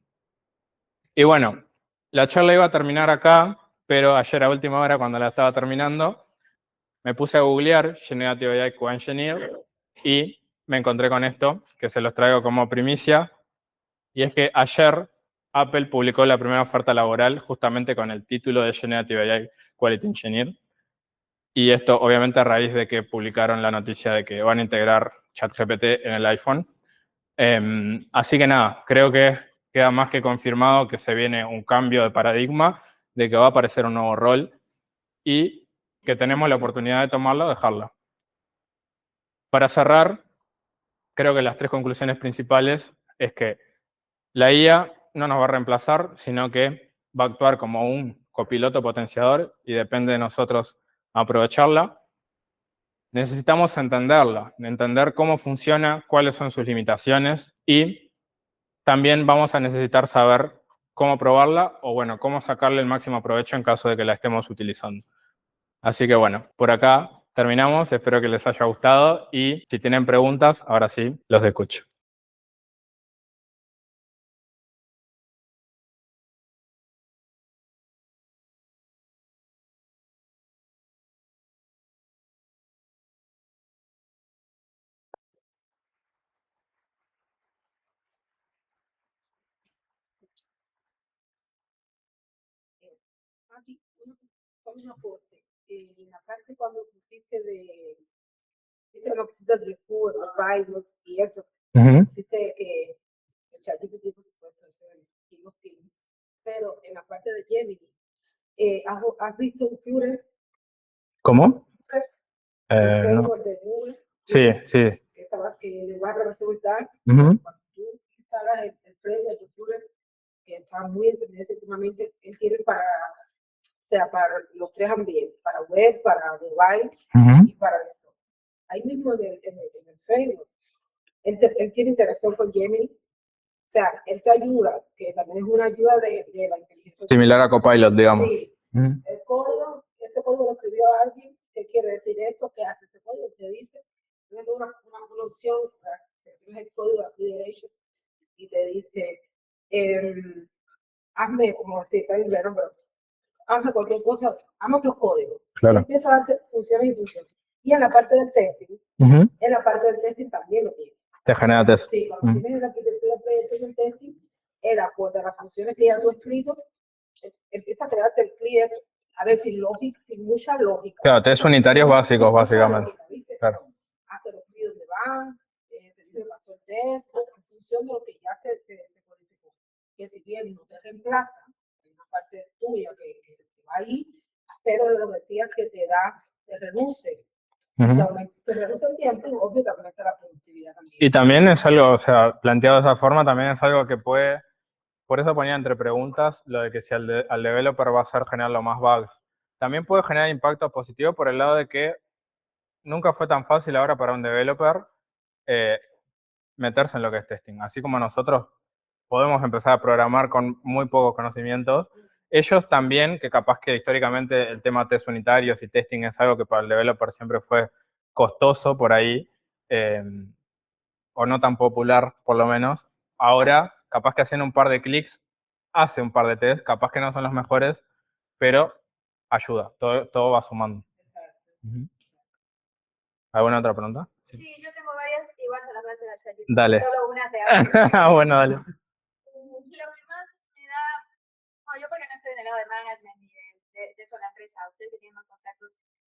A: Y bueno, la charla iba a terminar acá, pero ayer a última hora, cuando la estaba terminando, me puse a googlear Generative AI Co-Engineer y me encontré con esto, que se los traigo como primicia, y es que ayer Apple publicó la primera oferta laboral justamente con el título de Generative AI Quality Engineer, y esto obviamente a raíz de que publicaron la noticia de que van a integrar ChatGPT en el iPhone. Así que nada, creo que queda más que confirmado que se viene un cambio de paradigma, de que va a aparecer un nuevo rol y que tenemos la oportunidad de tomarla o dejarla. Para cerrar, creo que las tres conclusiones principales es que la IA no nos va a reemplazar, sino que va a actuar como un copiloto potenciador y depende de nosotros aprovecharla. Necesitamos entenderla, entender cómo funciona, cuáles son sus limitaciones y también vamos a necesitar saber cómo probarla o, bueno, cómo sacarle el máximo provecho en caso de que la estemos utilizando. Así que, bueno, por acá terminamos. Espero que les haya gustado y si tienen preguntas, ahora sí, los escucho.
B: Solo un aporte. En la parte cuando pusiste viste lo que pusiste de Report, Pilots y eso, pusiste que el ChatGPT, por supuesto, es el King of Kings. Pero en la parte de Gemini, ¿has visto un Flutter?
A: ¿Cómo?
B: El
A: No.
B: framework de Google.
A: Sí, sí.
B: Que le va a resolver cuando tú instalas el framework de Flutter, que está muy en tendencia últimamente, él quiere para los tres ambientes, para web, para mobile y para esto. Ahí mismo en el framework, él tiene interacción con Gemini, o sea, él te ayuda, que también es una ayuda de la inteligencia.
A: Similar a Copilot, digamos.
B: Sí. El código, este código lo escribió alguien, ¿qué quiere decir esto? ¿Qué hace este código? Te dice, tienes una opción, seleccionas el código de application y te dice, hazme, como decir, está en inglés, pero hazme cualquier cosa, hazme otros códigos.
A: Claro.
B: Empieza a darte funciones y funciones. Y en la parte del testing, en la parte del testing también lo tiene.
A: Te genera test.
B: Sí, cuando tienes la arquitectura proyecto y el testing, el aporte a las funciones que ya tú has escrito, empieza a crearte el client, a ver, sin lógica, sin mucha lógica.
A: Claro, test unitarios básicos, básicamente.
B: Lógica,
A: claro.
B: Hace los clics donde van, te dice pasó el test, en función de lo que ya se codificó. Que si bien no te reemplaza, hay una parte tuya que va ahí, pero de lo que decías que te reduce. Te reduce el tiempo y obvio te aumenta la productividad también.
A: Y también es algo, o sea, planteado de esa forma, también es algo que puede por eso ponía entre preguntas lo de que si al developer va a hacer generar más bugs. También puede generar impacto positivo por el lado de que nunca fue tan fácil ahora para un developer meterse en lo que es testing. Así como nosotros podemos empezar a programar con muy pocos conocimientos, ellos también, que capaz que históricamente el tema test unitarios y testing es algo que para el developer siempre fue costoso por ahí, o no tan popular por lo menos, ahora capaz que haciendo un par de clics hace un par de test, capaz que no son los mejores, pero ayuda, todo va sumando. Uh-huh. ¿Alguna otra pregunta?
C: Sí, yo tengo varias, igual te las voy a hacer a ChatGPT.
A: Dale.
C: Solo una te hago.
A: Bueno, dale.
C: Lo que más me da, no, yo porque no estoy en el lado de management ni de eso la empresa, ustedes que tienen más contactos,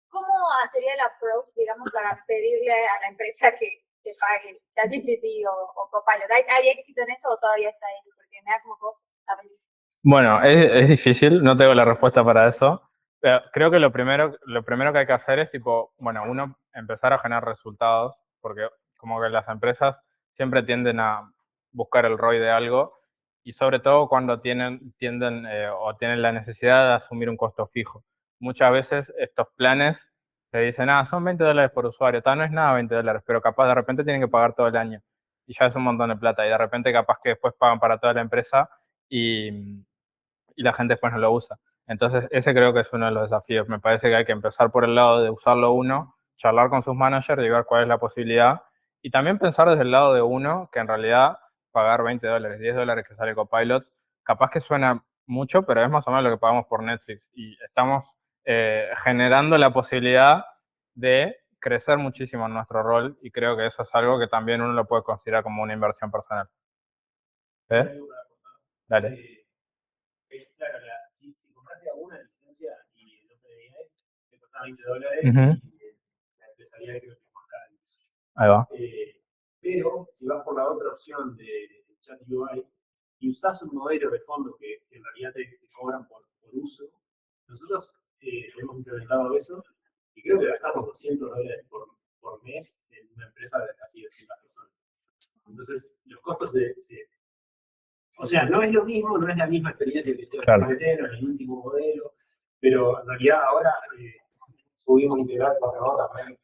C: ¿cómo sería el approach, digamos, para pedirle a la empresa que pague ChatGPT o Copilot? ¿Hay éxito en eso o todavía está ahí? Porque me da como cosa a veces.
A: Bueno, es difícil, no tengo la respuesta para eso. Pero creo que lo primero que hay que hacer es tipo, bueno, uno empezar a generar resultados, porque como que las empresas siempre tienden a buscar el ROI de algo y sobre todo cuando tienden o tienen la necesidad de asumir un costo fijo. Muchas veces estos planes te dicen, son $20 por usuario, no es nada $20, pero capaz de repente tienen que pagar todo el año y ya es un montón de plata y de repente capaz que después pagan para toda la empresa y la gente después no lo usa. Entonces, ese creo que es uno de los desafíos. Me parece que hay que empezar por el lado de usarlo uno, charlar con sus managers y ver cuál es la posibilidad. Y también pensar desde el lado de uno que en realidad pagar $20, $10 que sale Copilot, capaz que suena mucho, pero es más o menos lo que pagamos por Netflix. Y estamos generando la posibilidad de crecer muchísimo en nuestro rol y creo que eso es algo que también uno lo puede considerar como una inversión personal. Dale.
D: Claro, si compraste alguna licencia y el OpenAI te costaba $20 y la empezaría creo que más cara.
A: Ahí va.
D: Pero si vas por la otra opción de ChatUI y usás un modelo de fondo que en realidad te cobran por uso, nosotros hemos implementado eso y creo que gastamos $200 por mes en una empresa de casi 200 personas. Entonces, los costos o sea, no es lo mismo, no es la misma experiencia que ustedes en el último modelo, pero en realidad ahora pudimos integrar Barrabot también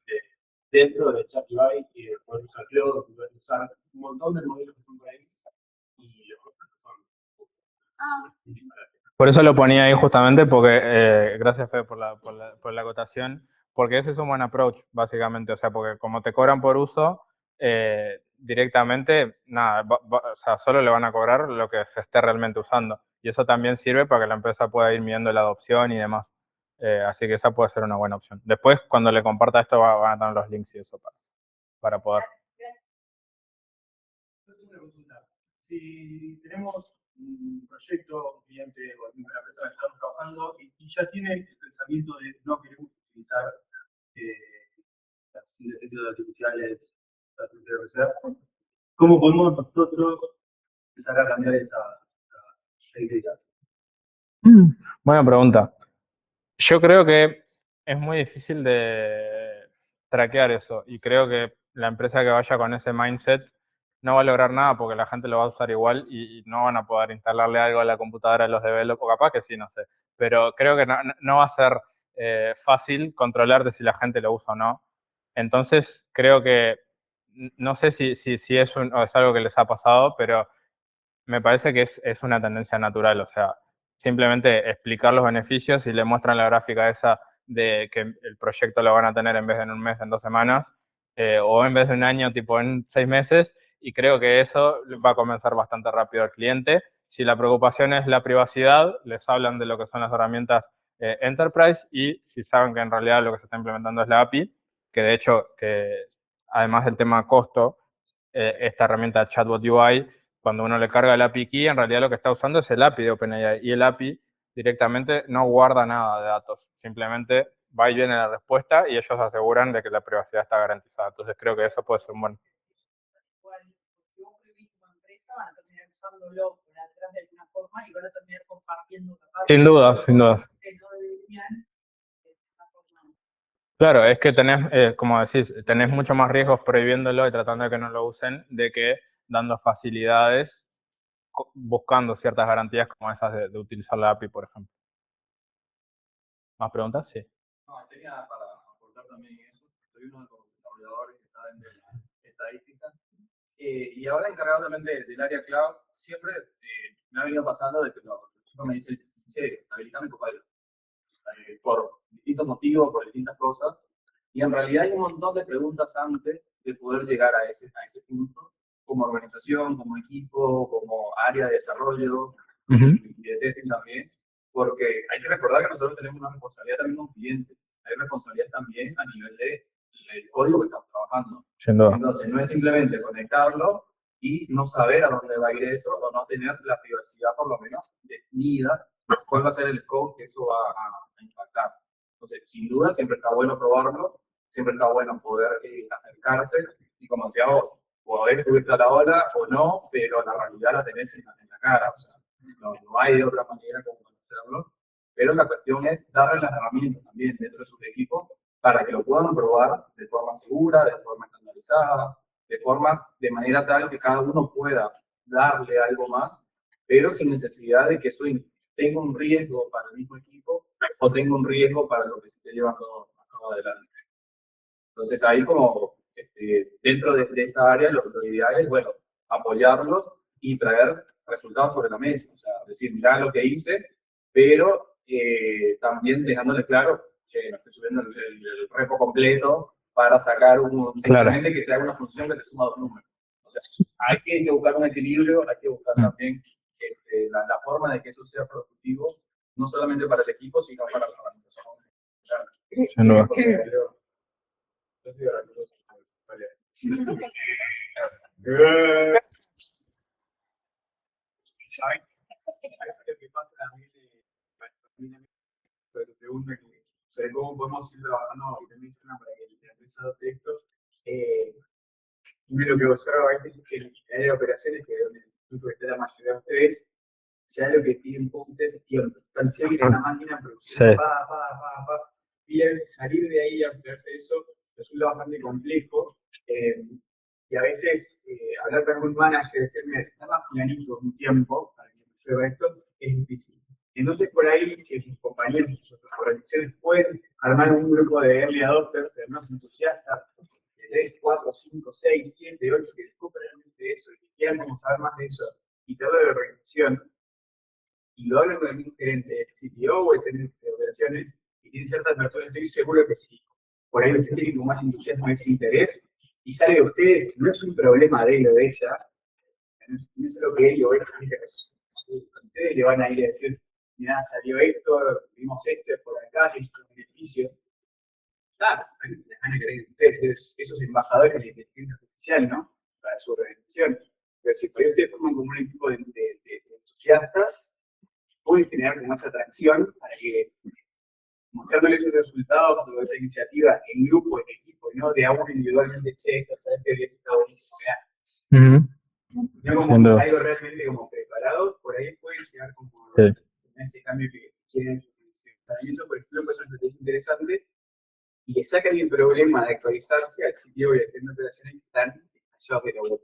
D: dentro de ChatUI y poder usar Cloud, poder usar un montón de modelos que son por ahí y los costos que son.
A: Por eso lo ponía ahí justamente, porque, gracias Fede por la acotación, porque ese es un buen approach, básicamente, o sea, porque como te cobran por uso, directamente, nada, o sea, solo le van a cobrar lo que se esté realmente usando. Y eso también sirve para que la empresa pueda ir midiendo la adopción y demás. Así que esa puede ser una buena opción. Después, cuando le comparta esto, van a tener los links y eso para poder.
D: Si tenemos un proyecto, un cliente o una persona que estamos trabajando y ya tiene el pensamiento de no queremos utilizar las inteligencias artificiales, ¿cómo podemos nosotros empezar a cambiar esa idea?
A: Buena pregunta. Yo creo que es muy difícil de traquear eso y creo que la empresa que vaya con ese mindset no va a lograr nada porque la gente lo va a usar igual y no van a poder instalarle algo a la computadora de los developers, o capaz que sí, no sé. Pero creo que no va a ser fácil controlarte si la gente lo usa o no. Entonces, creo que, no sé si es algo que les ha pasado, pero me parece que es una tendencia natural. O sea, simplemente explicar los beneficios y le muestran la gráfica esa de que el proyecto lo van a tener en vez de en un mes, en 2 semanas, o en vez de un año, tipo en 6 meses, y creo que eso va a comenzar bastante rápido al cliente. Si la preocupación es la privacidad, les hablan de lo que son las herramientas Enterprise, y si saben que en realidad lo que se está implementando es la API, que de hecho, que además del tema costo, esta herramienta Chatbot UI, cuando uno le carga el API key, en realidad lo que está usando es el API de OpenAI, y el API directamente no guarda nada de datos, simplemente va y viene la respuesta y ellos aseguran de que la privacidad está garantizada. Entonces creo que eso puede ser un buen.
B: Igual, si vos vivís como empresa, van a terminar usándolo por atrás de alguna forma y van a terminar compartiendo.
A: Sin duda, sin duda.
B: Que no deberían,
A: Claro, es que tenés, como decís, tenés mucho más riesgos prohibiéndolo y tratando de que no lo usen, de que dando facilidades buscando ciertas garantías como esas de utilizar la API, por ejemplo. ¿Más preguntas? Sí.
E: No, tenía para aportar también eso. Soy uno de los desarrolladores que está en la estadística. Y ahora encargado también del área cloud, siempre me ha venido pasando de que los chicos me dicen, che, habilitame Copilot. Por distintos motivos, por distintas cosas. Y en realidad hay un montón de preguntas antes de poder llegar a ese punto, como organización, como equipo, como área de desarrollo y de testing también. Porque hay que recordar que nosotros tenemos una responsabilidad también con clientes. Hay responsabilidad también a nivel del código que estamos trabajando. Entonces, no es simplemente conectarlo y no saber a dónde va a ir eso o no tener la privacidad por lo menos definida, cuál va a ser el code que eso va a impactar. Entonces, sin duda, siempre está bueno probarlo, siempre está bueno poder acercarse y como decía vos, poder subirte a la ola o no, pero la realidad la tenés en la cara. O sea, no hay de otra manera como hacerlo, pero la cuestión es darle las herramientas también dentro de sus equipos para que lo puedan probar de forma segura, de forma estandarizada, de manera tal que cada uno pueda darle algo más, pero sin necesidad de que eso tenga un riesgo para el mismo equipo o tenga un riesgo para lo que se esté llevando adelante. Entonces ahí como dentro de esa área lo ideal es, bueno, apoyarlos y traer resultados sobre la mesa, o sea, decir, mirá lo que hice, pero también dejándole claro que no estoy subiendo el repo completo para sacar simplemente que te haga una función que te suma 2 números. O sea, hay que buscar un equilibrio, hay que buscar también la forma de que eso sea productivo, no solamente para el equipo, sino para la organización. Sobre cómo podemos ir trabajando para que la empresa de textos. Lo que observo a veces es que en el área de operaciones, que es donde está la mayoría de ustedes, sea lo que piden un poco ustedes es tiempo. Están siempre en una máquina produciendo, y salir de ahí y ampliarse eso resulta bastante complejo. Y a veces hablar con un manager y decirme, dame a fulanito un tiempo para que me lleve esto, es difícil. Entonces, por ahí, si sus compañeros, sus organizaciones pueden armar un grupo de early adopters, de más entusiastas, de 3, 4, 5, 6, 7, 8, que descubren realmente eso, y que quieran como saber más de eso, y saber de la organización, y lo hablan con el mismo gerente, el CTO o el gerente de operaciones, y tienen cierta apertura, estoy seguro que sí. Por ahí usted tiene como más entusiasmo, ese interés, y sale de ustedes, no es un problema de él o de ella, no es lo que él o ella ustedes le van a ir a decir, mirá, salió esto, vimos esto, por acá, estos beneficios. Claro, les van a querer ustedes, esos embajadores de la inteligencia artificial, ¿no? Para su organización. Pero si por ahí ustedes forman como un equipo de entusiastas, pueden generar como esa atracción para que, mostrándoles esos resultados o esa iniciativa en grupo, en equipo, no de a uno individualmente, che, esto, ¿sabes qué? Esto está buenísimo. No como algo realmente como preparado, por ahí pueden llegar como ese cambio que quieren. Y eso, por ejemplo, es una estrategia interesante y que sacan el problema de actualizarse al sitio y hacer operaciones que están allá de la web.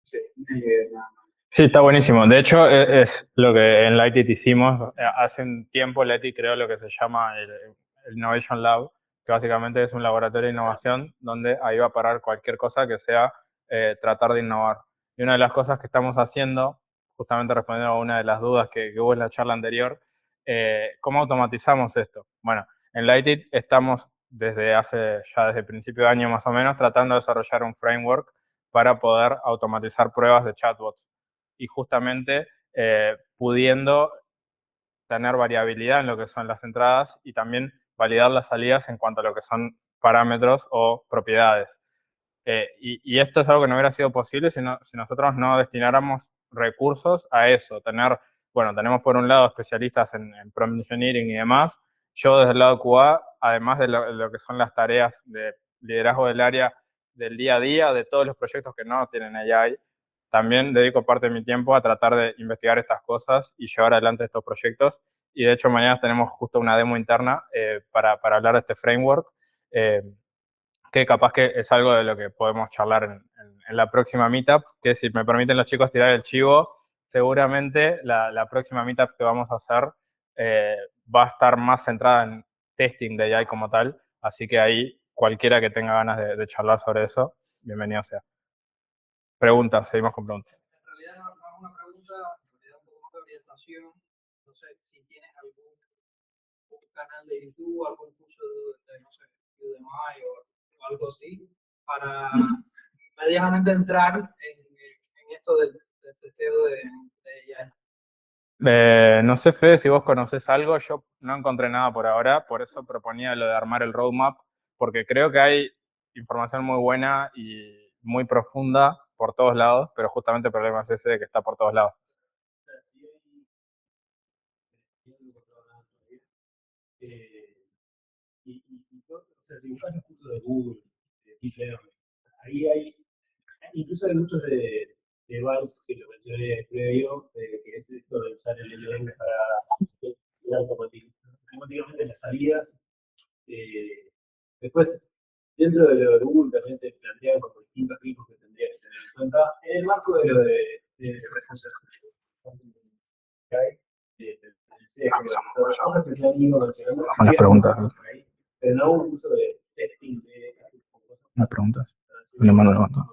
E: Sí, una idea nada más.
A: Sí, está buenísimo. De hecho, es lo que en Lightit hicimos. Hace un tiempo Lightit creó lo que se llama el Innovation Lab, que básicamente es un laboratorio de innovación donde ahí va a parar cualquier cosa que sea tratar de innovar. Y una de las cosas que estamos haciendo, justamente respondiendo a una de las dudas que hubo en la charla anterior, ¿cómo automatizamos esto? Bueno, en Lightit estamos desde el principio de año más o menos tratando de desarrollar un framework para poder automatizar pruebas de chatbots y justamente pudiendo tener variabilidad en lo que son las entradas y también validar las salidas en cuanto a lo que son parámetros o propiedades. Y esto es algo que no hubiera sido posible si nosotros no destináramos recursos a eso. Tenemos por un lado especialistas en prompt engineering y demás. Yo desde el lado QA, además de lo que son las tareas de liderazgo del área del día a día, de todos los proyectos que no tienen AI, también dedico parte de mi tiempo a tratar de investigar estas cosas y llevar adelante estos proyectos. Y de hecho mañana tenemos justo una demo interna para hablar de este framework, que capaz que es algo de lo que podemos charlar en la próxima meetup, que si me permiten los chicos tirar el chivo, seguramente la próxima meetup que vamos a hacer va a estar más centrada en testing de AI como tal, así que ahí cualquiera que tenga ganas de charlar sobre eso, bienvenido sea. Preguntas, seguimos con preguntas.
F: En realidad no es una pregunta, en realidad un poco más de orientación. No sé si tienes algún canal de YouTube, algún curso de no sé, Udemy o algo así, para medianamente entrar en esto del testeo de AI.
A: No sé, Fede, si vos conocés algo, yo no encontré nada por ahora, por eso proponía lo de armar el roadmap, porque creo que hay información muy buena y muy profunda por todos lados, pero justamente el problema es ese de que está por todos lados.
D: O sea, si buscas los cursos de Google, de Deep Learning, ahí hay, incluso hay muchos de Vance, que lo mencioné previo, que es esto de usar el LLM para automáticamente las salidas. Después, dentro de lo de Google también te plantean como distintos ricos que tendrías que tener en cuenta, en el marco de lo de responsabilidad.
A: Buenas preguntas.
D: Pero no un uso de testing de
A: Unas preguntas. Una mano levanta.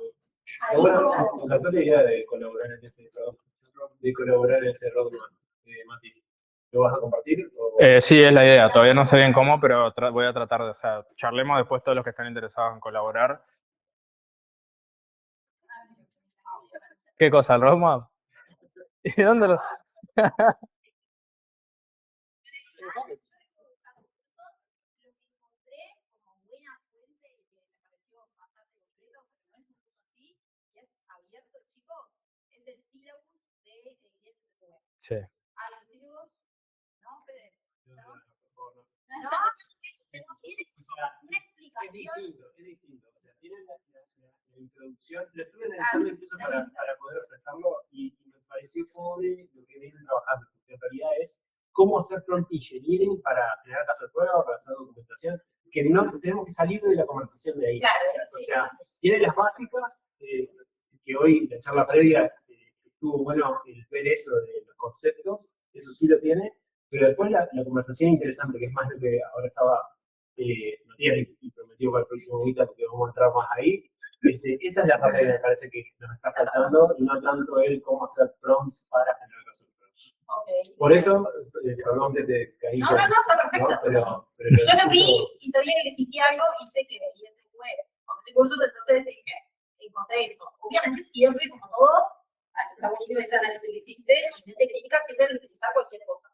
D: Bueno, me encantó la idea de colaborar en ese roadmap, Mati. ¿Lo vas a compartir?
A: Sí, es la idea. Todavía no sé bien cómo, pero voy a tratar de, o sea, charlemos después todos los que estén interesados en colaborar. ¿Qué cosa? ¿El roadmap? ¿Y dónde lo...? Sí.
C: Una explicación.
D: Es distinto. O sea, tiene la introducción, lo estuve analizando incluso para poder expresarlo y me pareció pobre lo que vienen trabajando, porque en realidad es cómo hacer prompt engineering para generar casos de prueba, para hacer documentación, que no tenemos que salir de la conversación de ahí.
C: Claro,
D: o sea, tiene las básicas, que hoy, la charla previa, estuvo bueno el ver eso de los conceptos, eso sí lo tiene, pero después la conversación interesante, que es más lo que ahora estaba Matías y prometió para el próximo día, porque vamos a entrar más ahí. Esa es la parte que me parece que nos está faltando, y no tanto el cómo hacer prompts para generar casos de prueba.
C: Okay.
D: Por eso, perdón que te caí.
C: No, está perfecto.
D: Pero
C: yo lo vi y sabía que existía algo y sé que y ese fue. Con ese curso, entonces dije, encontré esto. Obviamente, siempre, como todo, está buenísimo ese análisis que hiciste, y mente crítica siempre en utilizar cualquier cosa.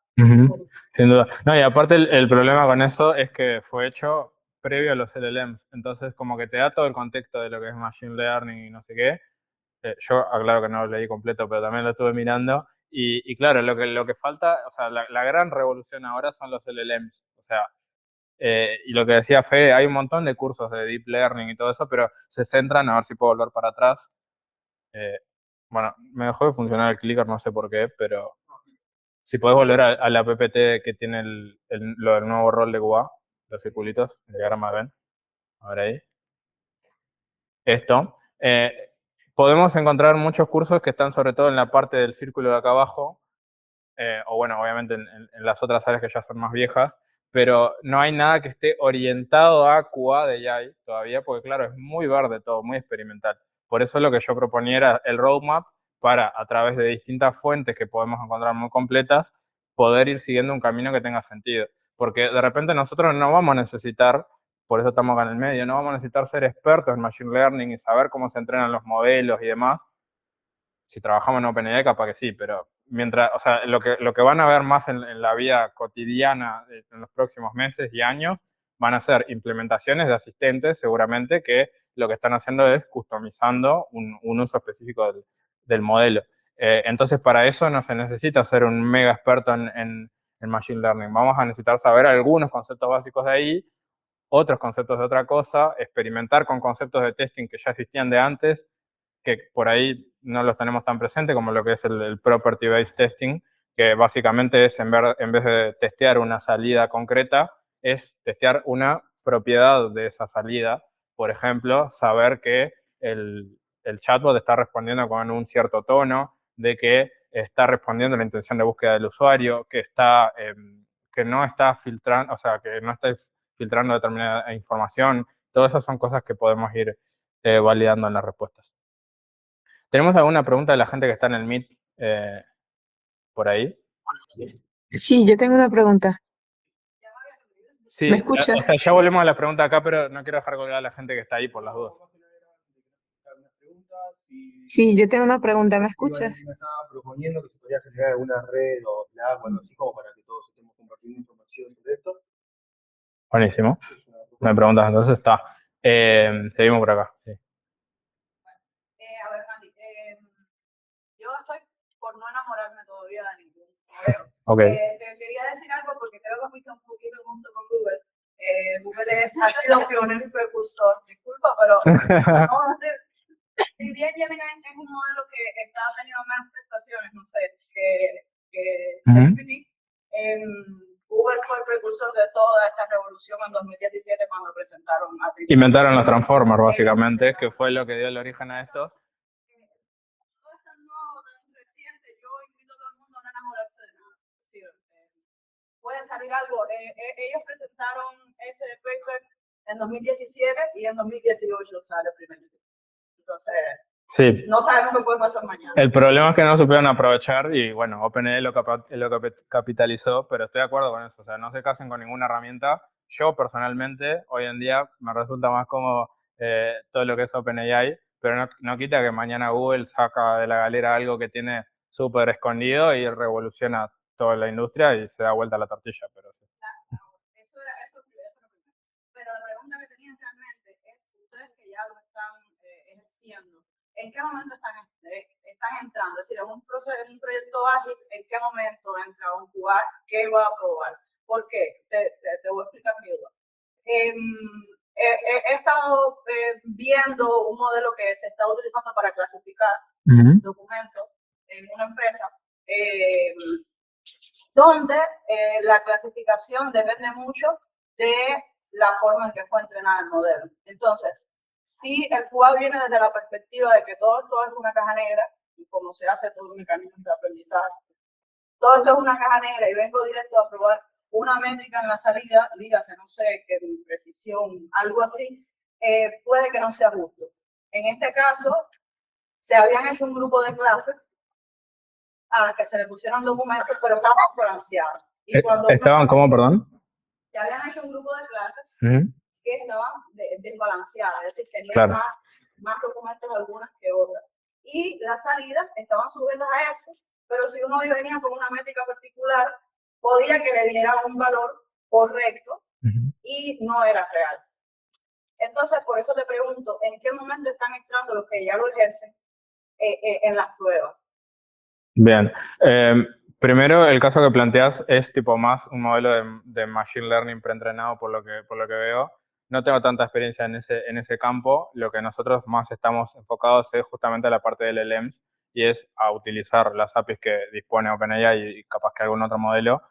A: Sin duda. No, y aparte el problema con eso es que fue hecho previo a los LLMs. Entonces, como que te da todo el contexto de lo que es Machine Learning y no sé qué. Yo aclaro que no lo leí completo, pero también lo estuve mirando. Y claro, lo que falta, o sea, la gran revolución ahora son los LLMs. O sea, y lo que decía Fede, hay un montón de cursos de Deep Learning y todo eso, pero se centran, a ver si puedo volver para atrás. Bueno, me dejó de funcionar el clicker, no sé por qué, pero si podés volver a la PPT que tiene lo del nuevo rol de QA, los circulitos, el diagrama, ven. A ver ahí. Esto. Podemos encontrar muchos cursos que están sobre todo en la parte del círculo de acá abajo, o bueno, obviamente en las otras áreas que ya son más viejas, pero no hay nada que esté orientado a QA de AI todavía, porque claro, es muy verde todo, muy experimental. Por eso lo que yo proponía era el roadmap para, a través de distintas fuentes que podemos encontrar muy completas, poder ir siguiendo un camino que tenga sentido. Porque de repente nosotros no vamos a necesitar, por eso estamos acá en el medio, no vamos a necesitar ser expertos en Machine Learning y saber cómo se entrenan los modelos y demás. Si trabajamos en OpenAI, capaz que sí, pero mientras, o sea, lo que van a ver más en la vida cotidiana en los próximos meses y años van a ser implementaciones de asistentes, seguramente, que lo que están haciendo es customizando un uso específico del modelo. Entonces, para eso no se necesita ser un mega experto en Machine Learning. Vamos a necesitar saber algunos conceptos básicos de ahí, otros conceptos de otra cosa, experimentar con conceptos de testing que ya existían de antes, que por ahí no los tenemos tan presentes como lo que es el Property Based Testing, que básicamente es, en vez de testear una salida concreta, es testear una propiedad de esa salida. Por ejemplo, saber que el chatbot está respondiendo con un cierto tono, de que está respondiendo a la intención de búsqueda del usuario, que no está filtrando, o sea, que no está filtrando determinada información. Todas esas son cosas que podemos ir validando en las respuestas. ¿Tenemos alguna pregunta de la gente que está en el Meet por ahí?
G: Sí, yo tengo una pregunta.
A: Sí,
G: ¿Me escuchas?
A: o sea, ya volvemos a la pregunta acá, pero no quiero dejar colgada a la gente que está ahí por las dudas.
G: Sí, yo tengo una pregunta. ¿Me escuchas?
H: Me estaba proponiendo que se podría generar alguna red o lab o algo así como para que todos estemos compartiendo información sobre esto.
A: Buenísimo. Me preguntas, entonces está. Seguimos por acá. Sí.
I: A ver, Andy, yo estoy por no enamorarme todavía de ningún modelo.
A: Okay.
I: Te quería decir algo porque creo que fuiste un poquito junto con Google. Google ha sido pionero y precursor. Disculpa, pero no sé. Si bien Gemini es un modelo que está teniendo menos prestaciones, no sé, que ChatGPT, Google fue el precursor de toda esta revolución en 2017 cuando presentaron a Twitter.
A: Inventaron los Transformers, básicamente, que fue lo que dio el origen a esto.
I: Todo es tan nuevo, tan reciente, yo invito a todo el mundo a no enamorarse de nada. Es decir, puede salir algo. Ellos presentaron ese paper en 2017 y en 2018 sale primero. Entonces,
A: sí,
I: no sabemos qué puede pasar mañana.
A: El problema es que no supieron aprovechar y, bueno, OpenAI lo capitalizó, pero estoy de acuerdo con eso. O sea, no se casen con ninguna herramienta. Yo, personalmente, hoy en día me resulta más cómodo todo lo que es OpenAI, pero no quita que mañana Google saca de la galera algo que tiene súper escondido y revoluciona toda la industria y se da vuelta a la tortilla. Pero sí.
I: Eso era primero. Pero la pregunta que tenía realmente es, ustedes que ya lo están ejerciendo, ¿en qué momento están entrando? Es decir, en un proyecto ágil, ¿en qué momento entra un QA? ¿Qué va a probar? ¿Por qué? Te voy a explicar mi duda. He estado viendo un modelo que se está utilizando para clasificar documentos en una empresa, donde la clasificación depende mucho de la forma en que fue entrenado el modelo. Entonces, si el QA viene desde la perspectiva de que todo esto es una caja negra, y como se hace todo un mecanismo de aprendizaje, todo esto es una caja negra y vengo directo a probar una métrica en la salida, dígase, no sé, que de precisión, algo así, puede que no sea justo. En este caso, se habían hecho un grupo de clases a las que se le pusieron documentos, pero estaban balanceados.
A: ¿Estaban cómo, perdón?
I: Se habían hecho un grupo de clases que estaban desbalanceadas, es decir, tenían
A: claro,
I: más documentos algunas que otras. Y las salidas estaban sujetas a eso, pero si uno venía con una métrica particular, podía que le diera un valor correcto y no era real. Entonces, por eso te pregunto, ¿en qué momento están entrando los que ya lo ejercen en las pruebas?
A: Bien. Primero, el caso que planteas es tipo más un modelo de machine learning preentrenado por lo que veo. No tengo tanta experiencia en ese campo. Lo que nosotros más estamos enfocados es justamente a la parte del LLMs y es a utilizar las APIs que dispone OpenAI y capaz que algún otro modelo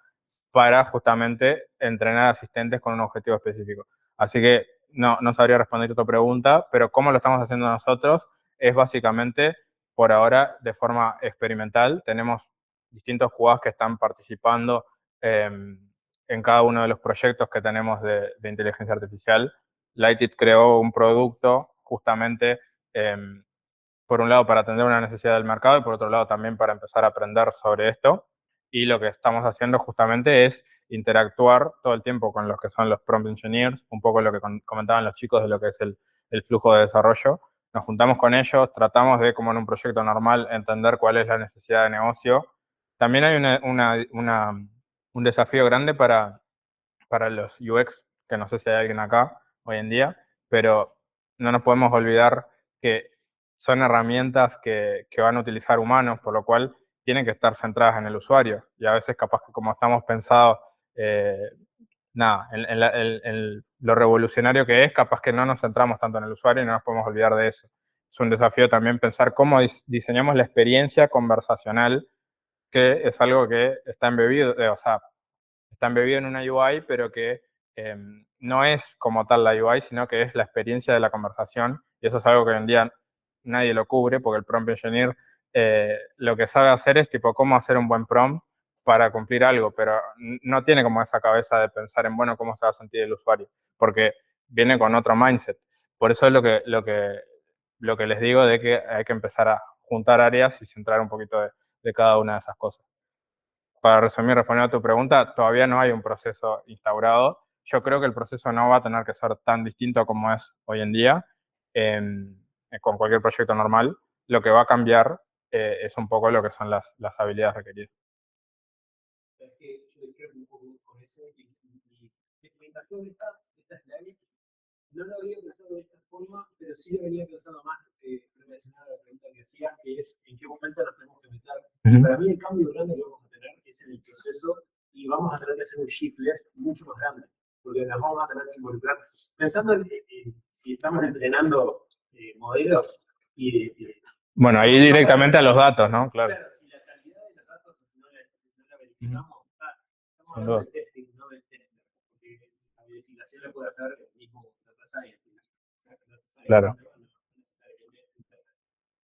A: para justamente entrenar asistentes con un objetivo específico. Así que no sabría responder tu pregunta, pero cómo lo estamos haciendo nosotros es básicamente por ahora de forma experimental. Tenemos distintos QAs que están participando en cada uno de los proyectos que tenemos de inteligencia artificial. Lightit creó un producto justamente, por un lado, para atender una necesidad del mercado y por otro lado también para empezar a aprender sobre esto. Y lo que estamos haciendo justamente es interactuar todo el tiempo con los que son los prompt engineers, un poco lo que comentaban los chicos de lo que es el flujo de desarrollo. Nos juntamos con ellos, tratamos de, como en un proyecto normal, entender cuál es la necesidad de negocio. También hay un desafío grande para los UX, que no sé si hay alguien acá hoy en día, pero no nos podemos olvidar que son herramientas que van a utilizar humanos, por lo cual tienen que estar centradas en el usuario. Y a veces capaz que como estamos pensados, en lo revolucionario que es, capaz que no nos centramos tanto en el usuario y no nos podemos olvidar de eso. Es un desafío también pensar cómo diseñamos la experiencia conversacional, que es algo que está embebido, está embebido en una UI, pero que no es como tal la UI, sino que es la experiencia de la conversación. Y eso es algo que hoy en día nadie lo cubre, porque el prompt engineer lo que sabe hacer es tipo cómo hacer un buen prompt para cumplir algo, pero no tiene como esa cabeza de pensar en, bueno, cómo se va a sentir el usuario, porque viene con otro mindset. Por eso es lo que les digo de que hay que empezar a juntar áreas y centrar un poquito de cada una de esas cosas. Para resumir, respondiendo a tu pregunta, todavía no hay un proceso instaurado. Yo creo que el proceso no va a tener que ser tan distinto como es hoy en día con cualquier proyecto normal. Lo que va a cambiar es un poco lo que son las habilidades requeridas.
D: Es que yo creo un poco con eso y me impactó esta slide. No lo había pensado de esta forma, pero sí lo venía pensando más relacionado a la pregunta que hacía, que es en qué momento nos tenemos que meter. Para mí el cambio grande que vamos a tener es en el proceso y vamos a tener que hacer un shift left mucho más grande, porque nos vamos a tener que involucrar. Pensando en si estamos entrenando modelos
A: bueno, ahí directamente a los datos, ¿no? Claro.
D: Claro, si la calidad de los datos no la verificamos, estamos hablando del testing, no del tester, porque la verificación la puede hacer el mismo data science.
A: Claro.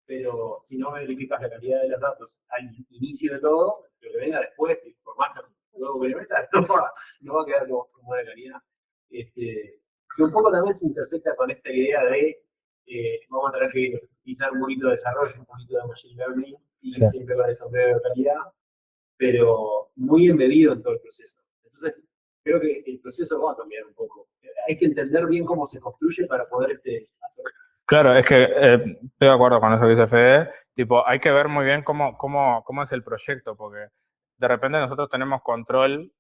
D: Pero si no verificas la calidad de los datos al inicio de todo, lo que venga después, por más que luego que le metas, no va a quedar como buena calidad. Que un poco también se intersecta con esta idea de vamos a tener que utilizar un poquito de desarrollo, un poquito de machine learning y siempre con eso de calidad, pero muy embebido en todo el proceso. Entonces, creo que el proceso va a cambiar un poco. Hay que entender bien cómo se construye para poder hacerlo.
A: Claro, es que estoy de acuerdo con eso que dice Fede. Tipo, hay que ver muy bien cómo es el proyecto, porque de repente nosotros tenemos control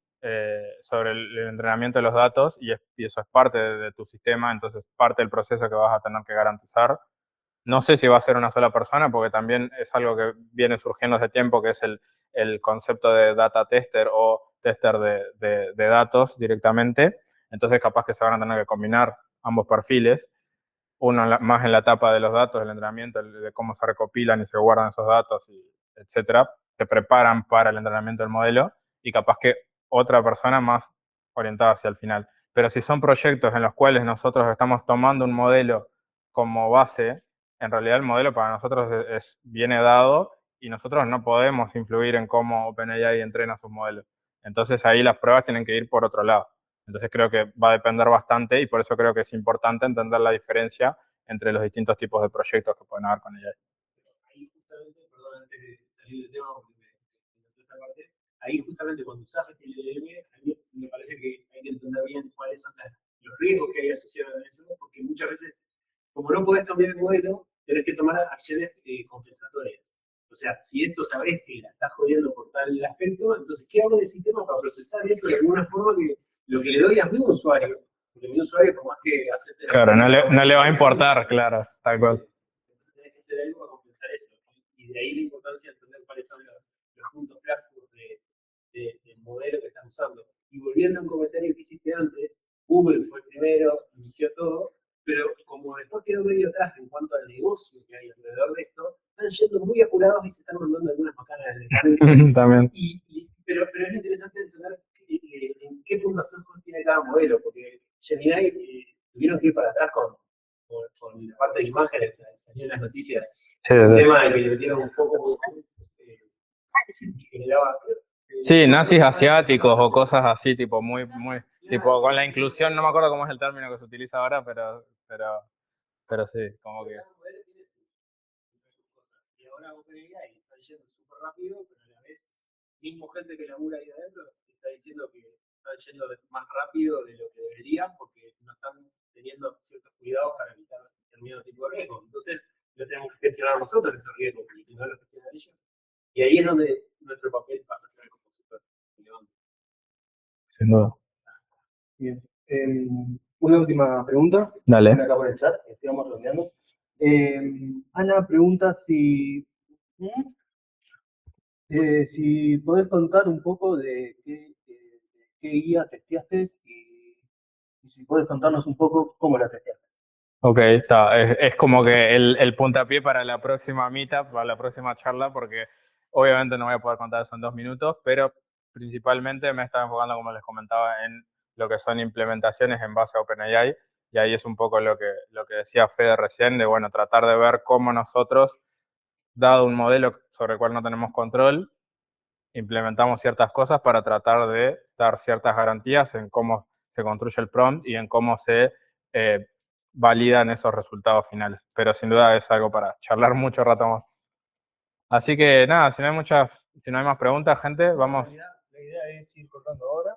A: sobre el entrenamiento de los datos y eso es parte de tu sistema, entonces parte del proceso que vas a tener que garantizar. No sé si va a ser una sola persona, porque también es algo que viene surgiendo hace tiempo, que es el concepto de data tester o tester de datos directamente. Entonces capaz que se van a tener que combinar ambos perfiles. Uno más en la etapa de los datos, del entrenamiento, de cómo se recopilan y se guardan esos datos, etcétera, que preparan para el entrenamiento del modelo, y capaz que otra persona más orientada hacia el final. Pero si son proyectos en los cuales nosotros estamos tomando un modelo como base, en realidad el modelo para nosotros viene dado y nosotros no podemos influir en cómo OpenAI entrena sus modelos. Entonces ahí las pruebas tienen que ir por otro lado. Entonces creo que va a depender bastante y por eso creo que es importante entender la diferencia entre los distintos tipos de proyectos que pueden haber con ella.
D: Ahí justamente, perdón, antes de salir del tema, porque me esta parte, ahí justamente cuando usas este LLM, a mí me parece que hay que entender bien cuáles son los riesgos que hay asociados a eso, porque muchas veces, como no podés cambiar el modelo, tenés que tomar acciones compensatorias. O sea, si esto sabés que la estás jodiendo por tal aspecto, entonces, ¿qué hago en el sistema para procesar eso de alguna forma que lo que le doy a mi usuario? Porque mi usuario, por más que acepte...
A: Claro, no le va a importar, claro, tal cual.
D: Entonces tenés que hacer algo para compensar eso. Y de ahí la importancia de entender cuáles son los puntos flacos del modelo que estás usando. Y volviendo a un comentario que hiciste antes, Google fue el primero, inició todo, pero como después quedó medio atrás en cuanto al negocio que hay alrededor de esto, están yendo muy apurados y se están mandando algunas macanas en el camino.
A: También.
D: Pero es interesante entender en qué puntos flojos tiene cada modelo, porque Gemini tuvieron que ir para atrás con la parte de imágenes, salió en las noticias, el tema de que le metieron un poco y generaba...
A: Sí, nazis asiáticos o cosas así, tipo muy, tipo con la inclusión, no me acuerdo cómo es el término que se utiliza ahora, pero sí, como que...
D: Y ahora OpenAI está yendo súper rápido, pero a la vez, mismo gente que labura ahí adentro está diciendo que están yendo más rápido de lo que deberían porque no están teniendo ciertos cuidados para evitar determinado tipo de riesgo. Entonces, lo tenemos que gestionar nosotros ese riesgo, porque si no lo gestionan ellos. Y ahí es donde nuestro papel pasa a ser como súper relevante.
A: Sin duda.
H: Bien. Una última pregunta.
A: Dale.
H: Acá por el chat, que sigamos redondeando. Ana pregunta si podés contar un poco de qué IA testeaste y si podés contarnos un poco cómo la testeaste.
A: Ok, está. Es como que el puntapié para la próxima meetup, para la próxima charla, porque obviamente no voy a poder contar eso en 2 minutos, pero principalmente me estaba enfocando, como les comentaba, en lo que son implementaciones en base a OpenAI, y ahí es un poco lo que decía Fede recién, de bueno, tratar de ver cómo nosotros dado un modelo sobre el cual no tenemos control, implementamos ciertas cosas para tratar de dar ciertas garantías en cómo se construye el prompt y en cómo se validan esos resultados finales. Pero sin duda es algo para charlar mucho rato más. Así que nada, si no hay más preguntas, gente, vamos.
H: La idea es ir cortando ahora.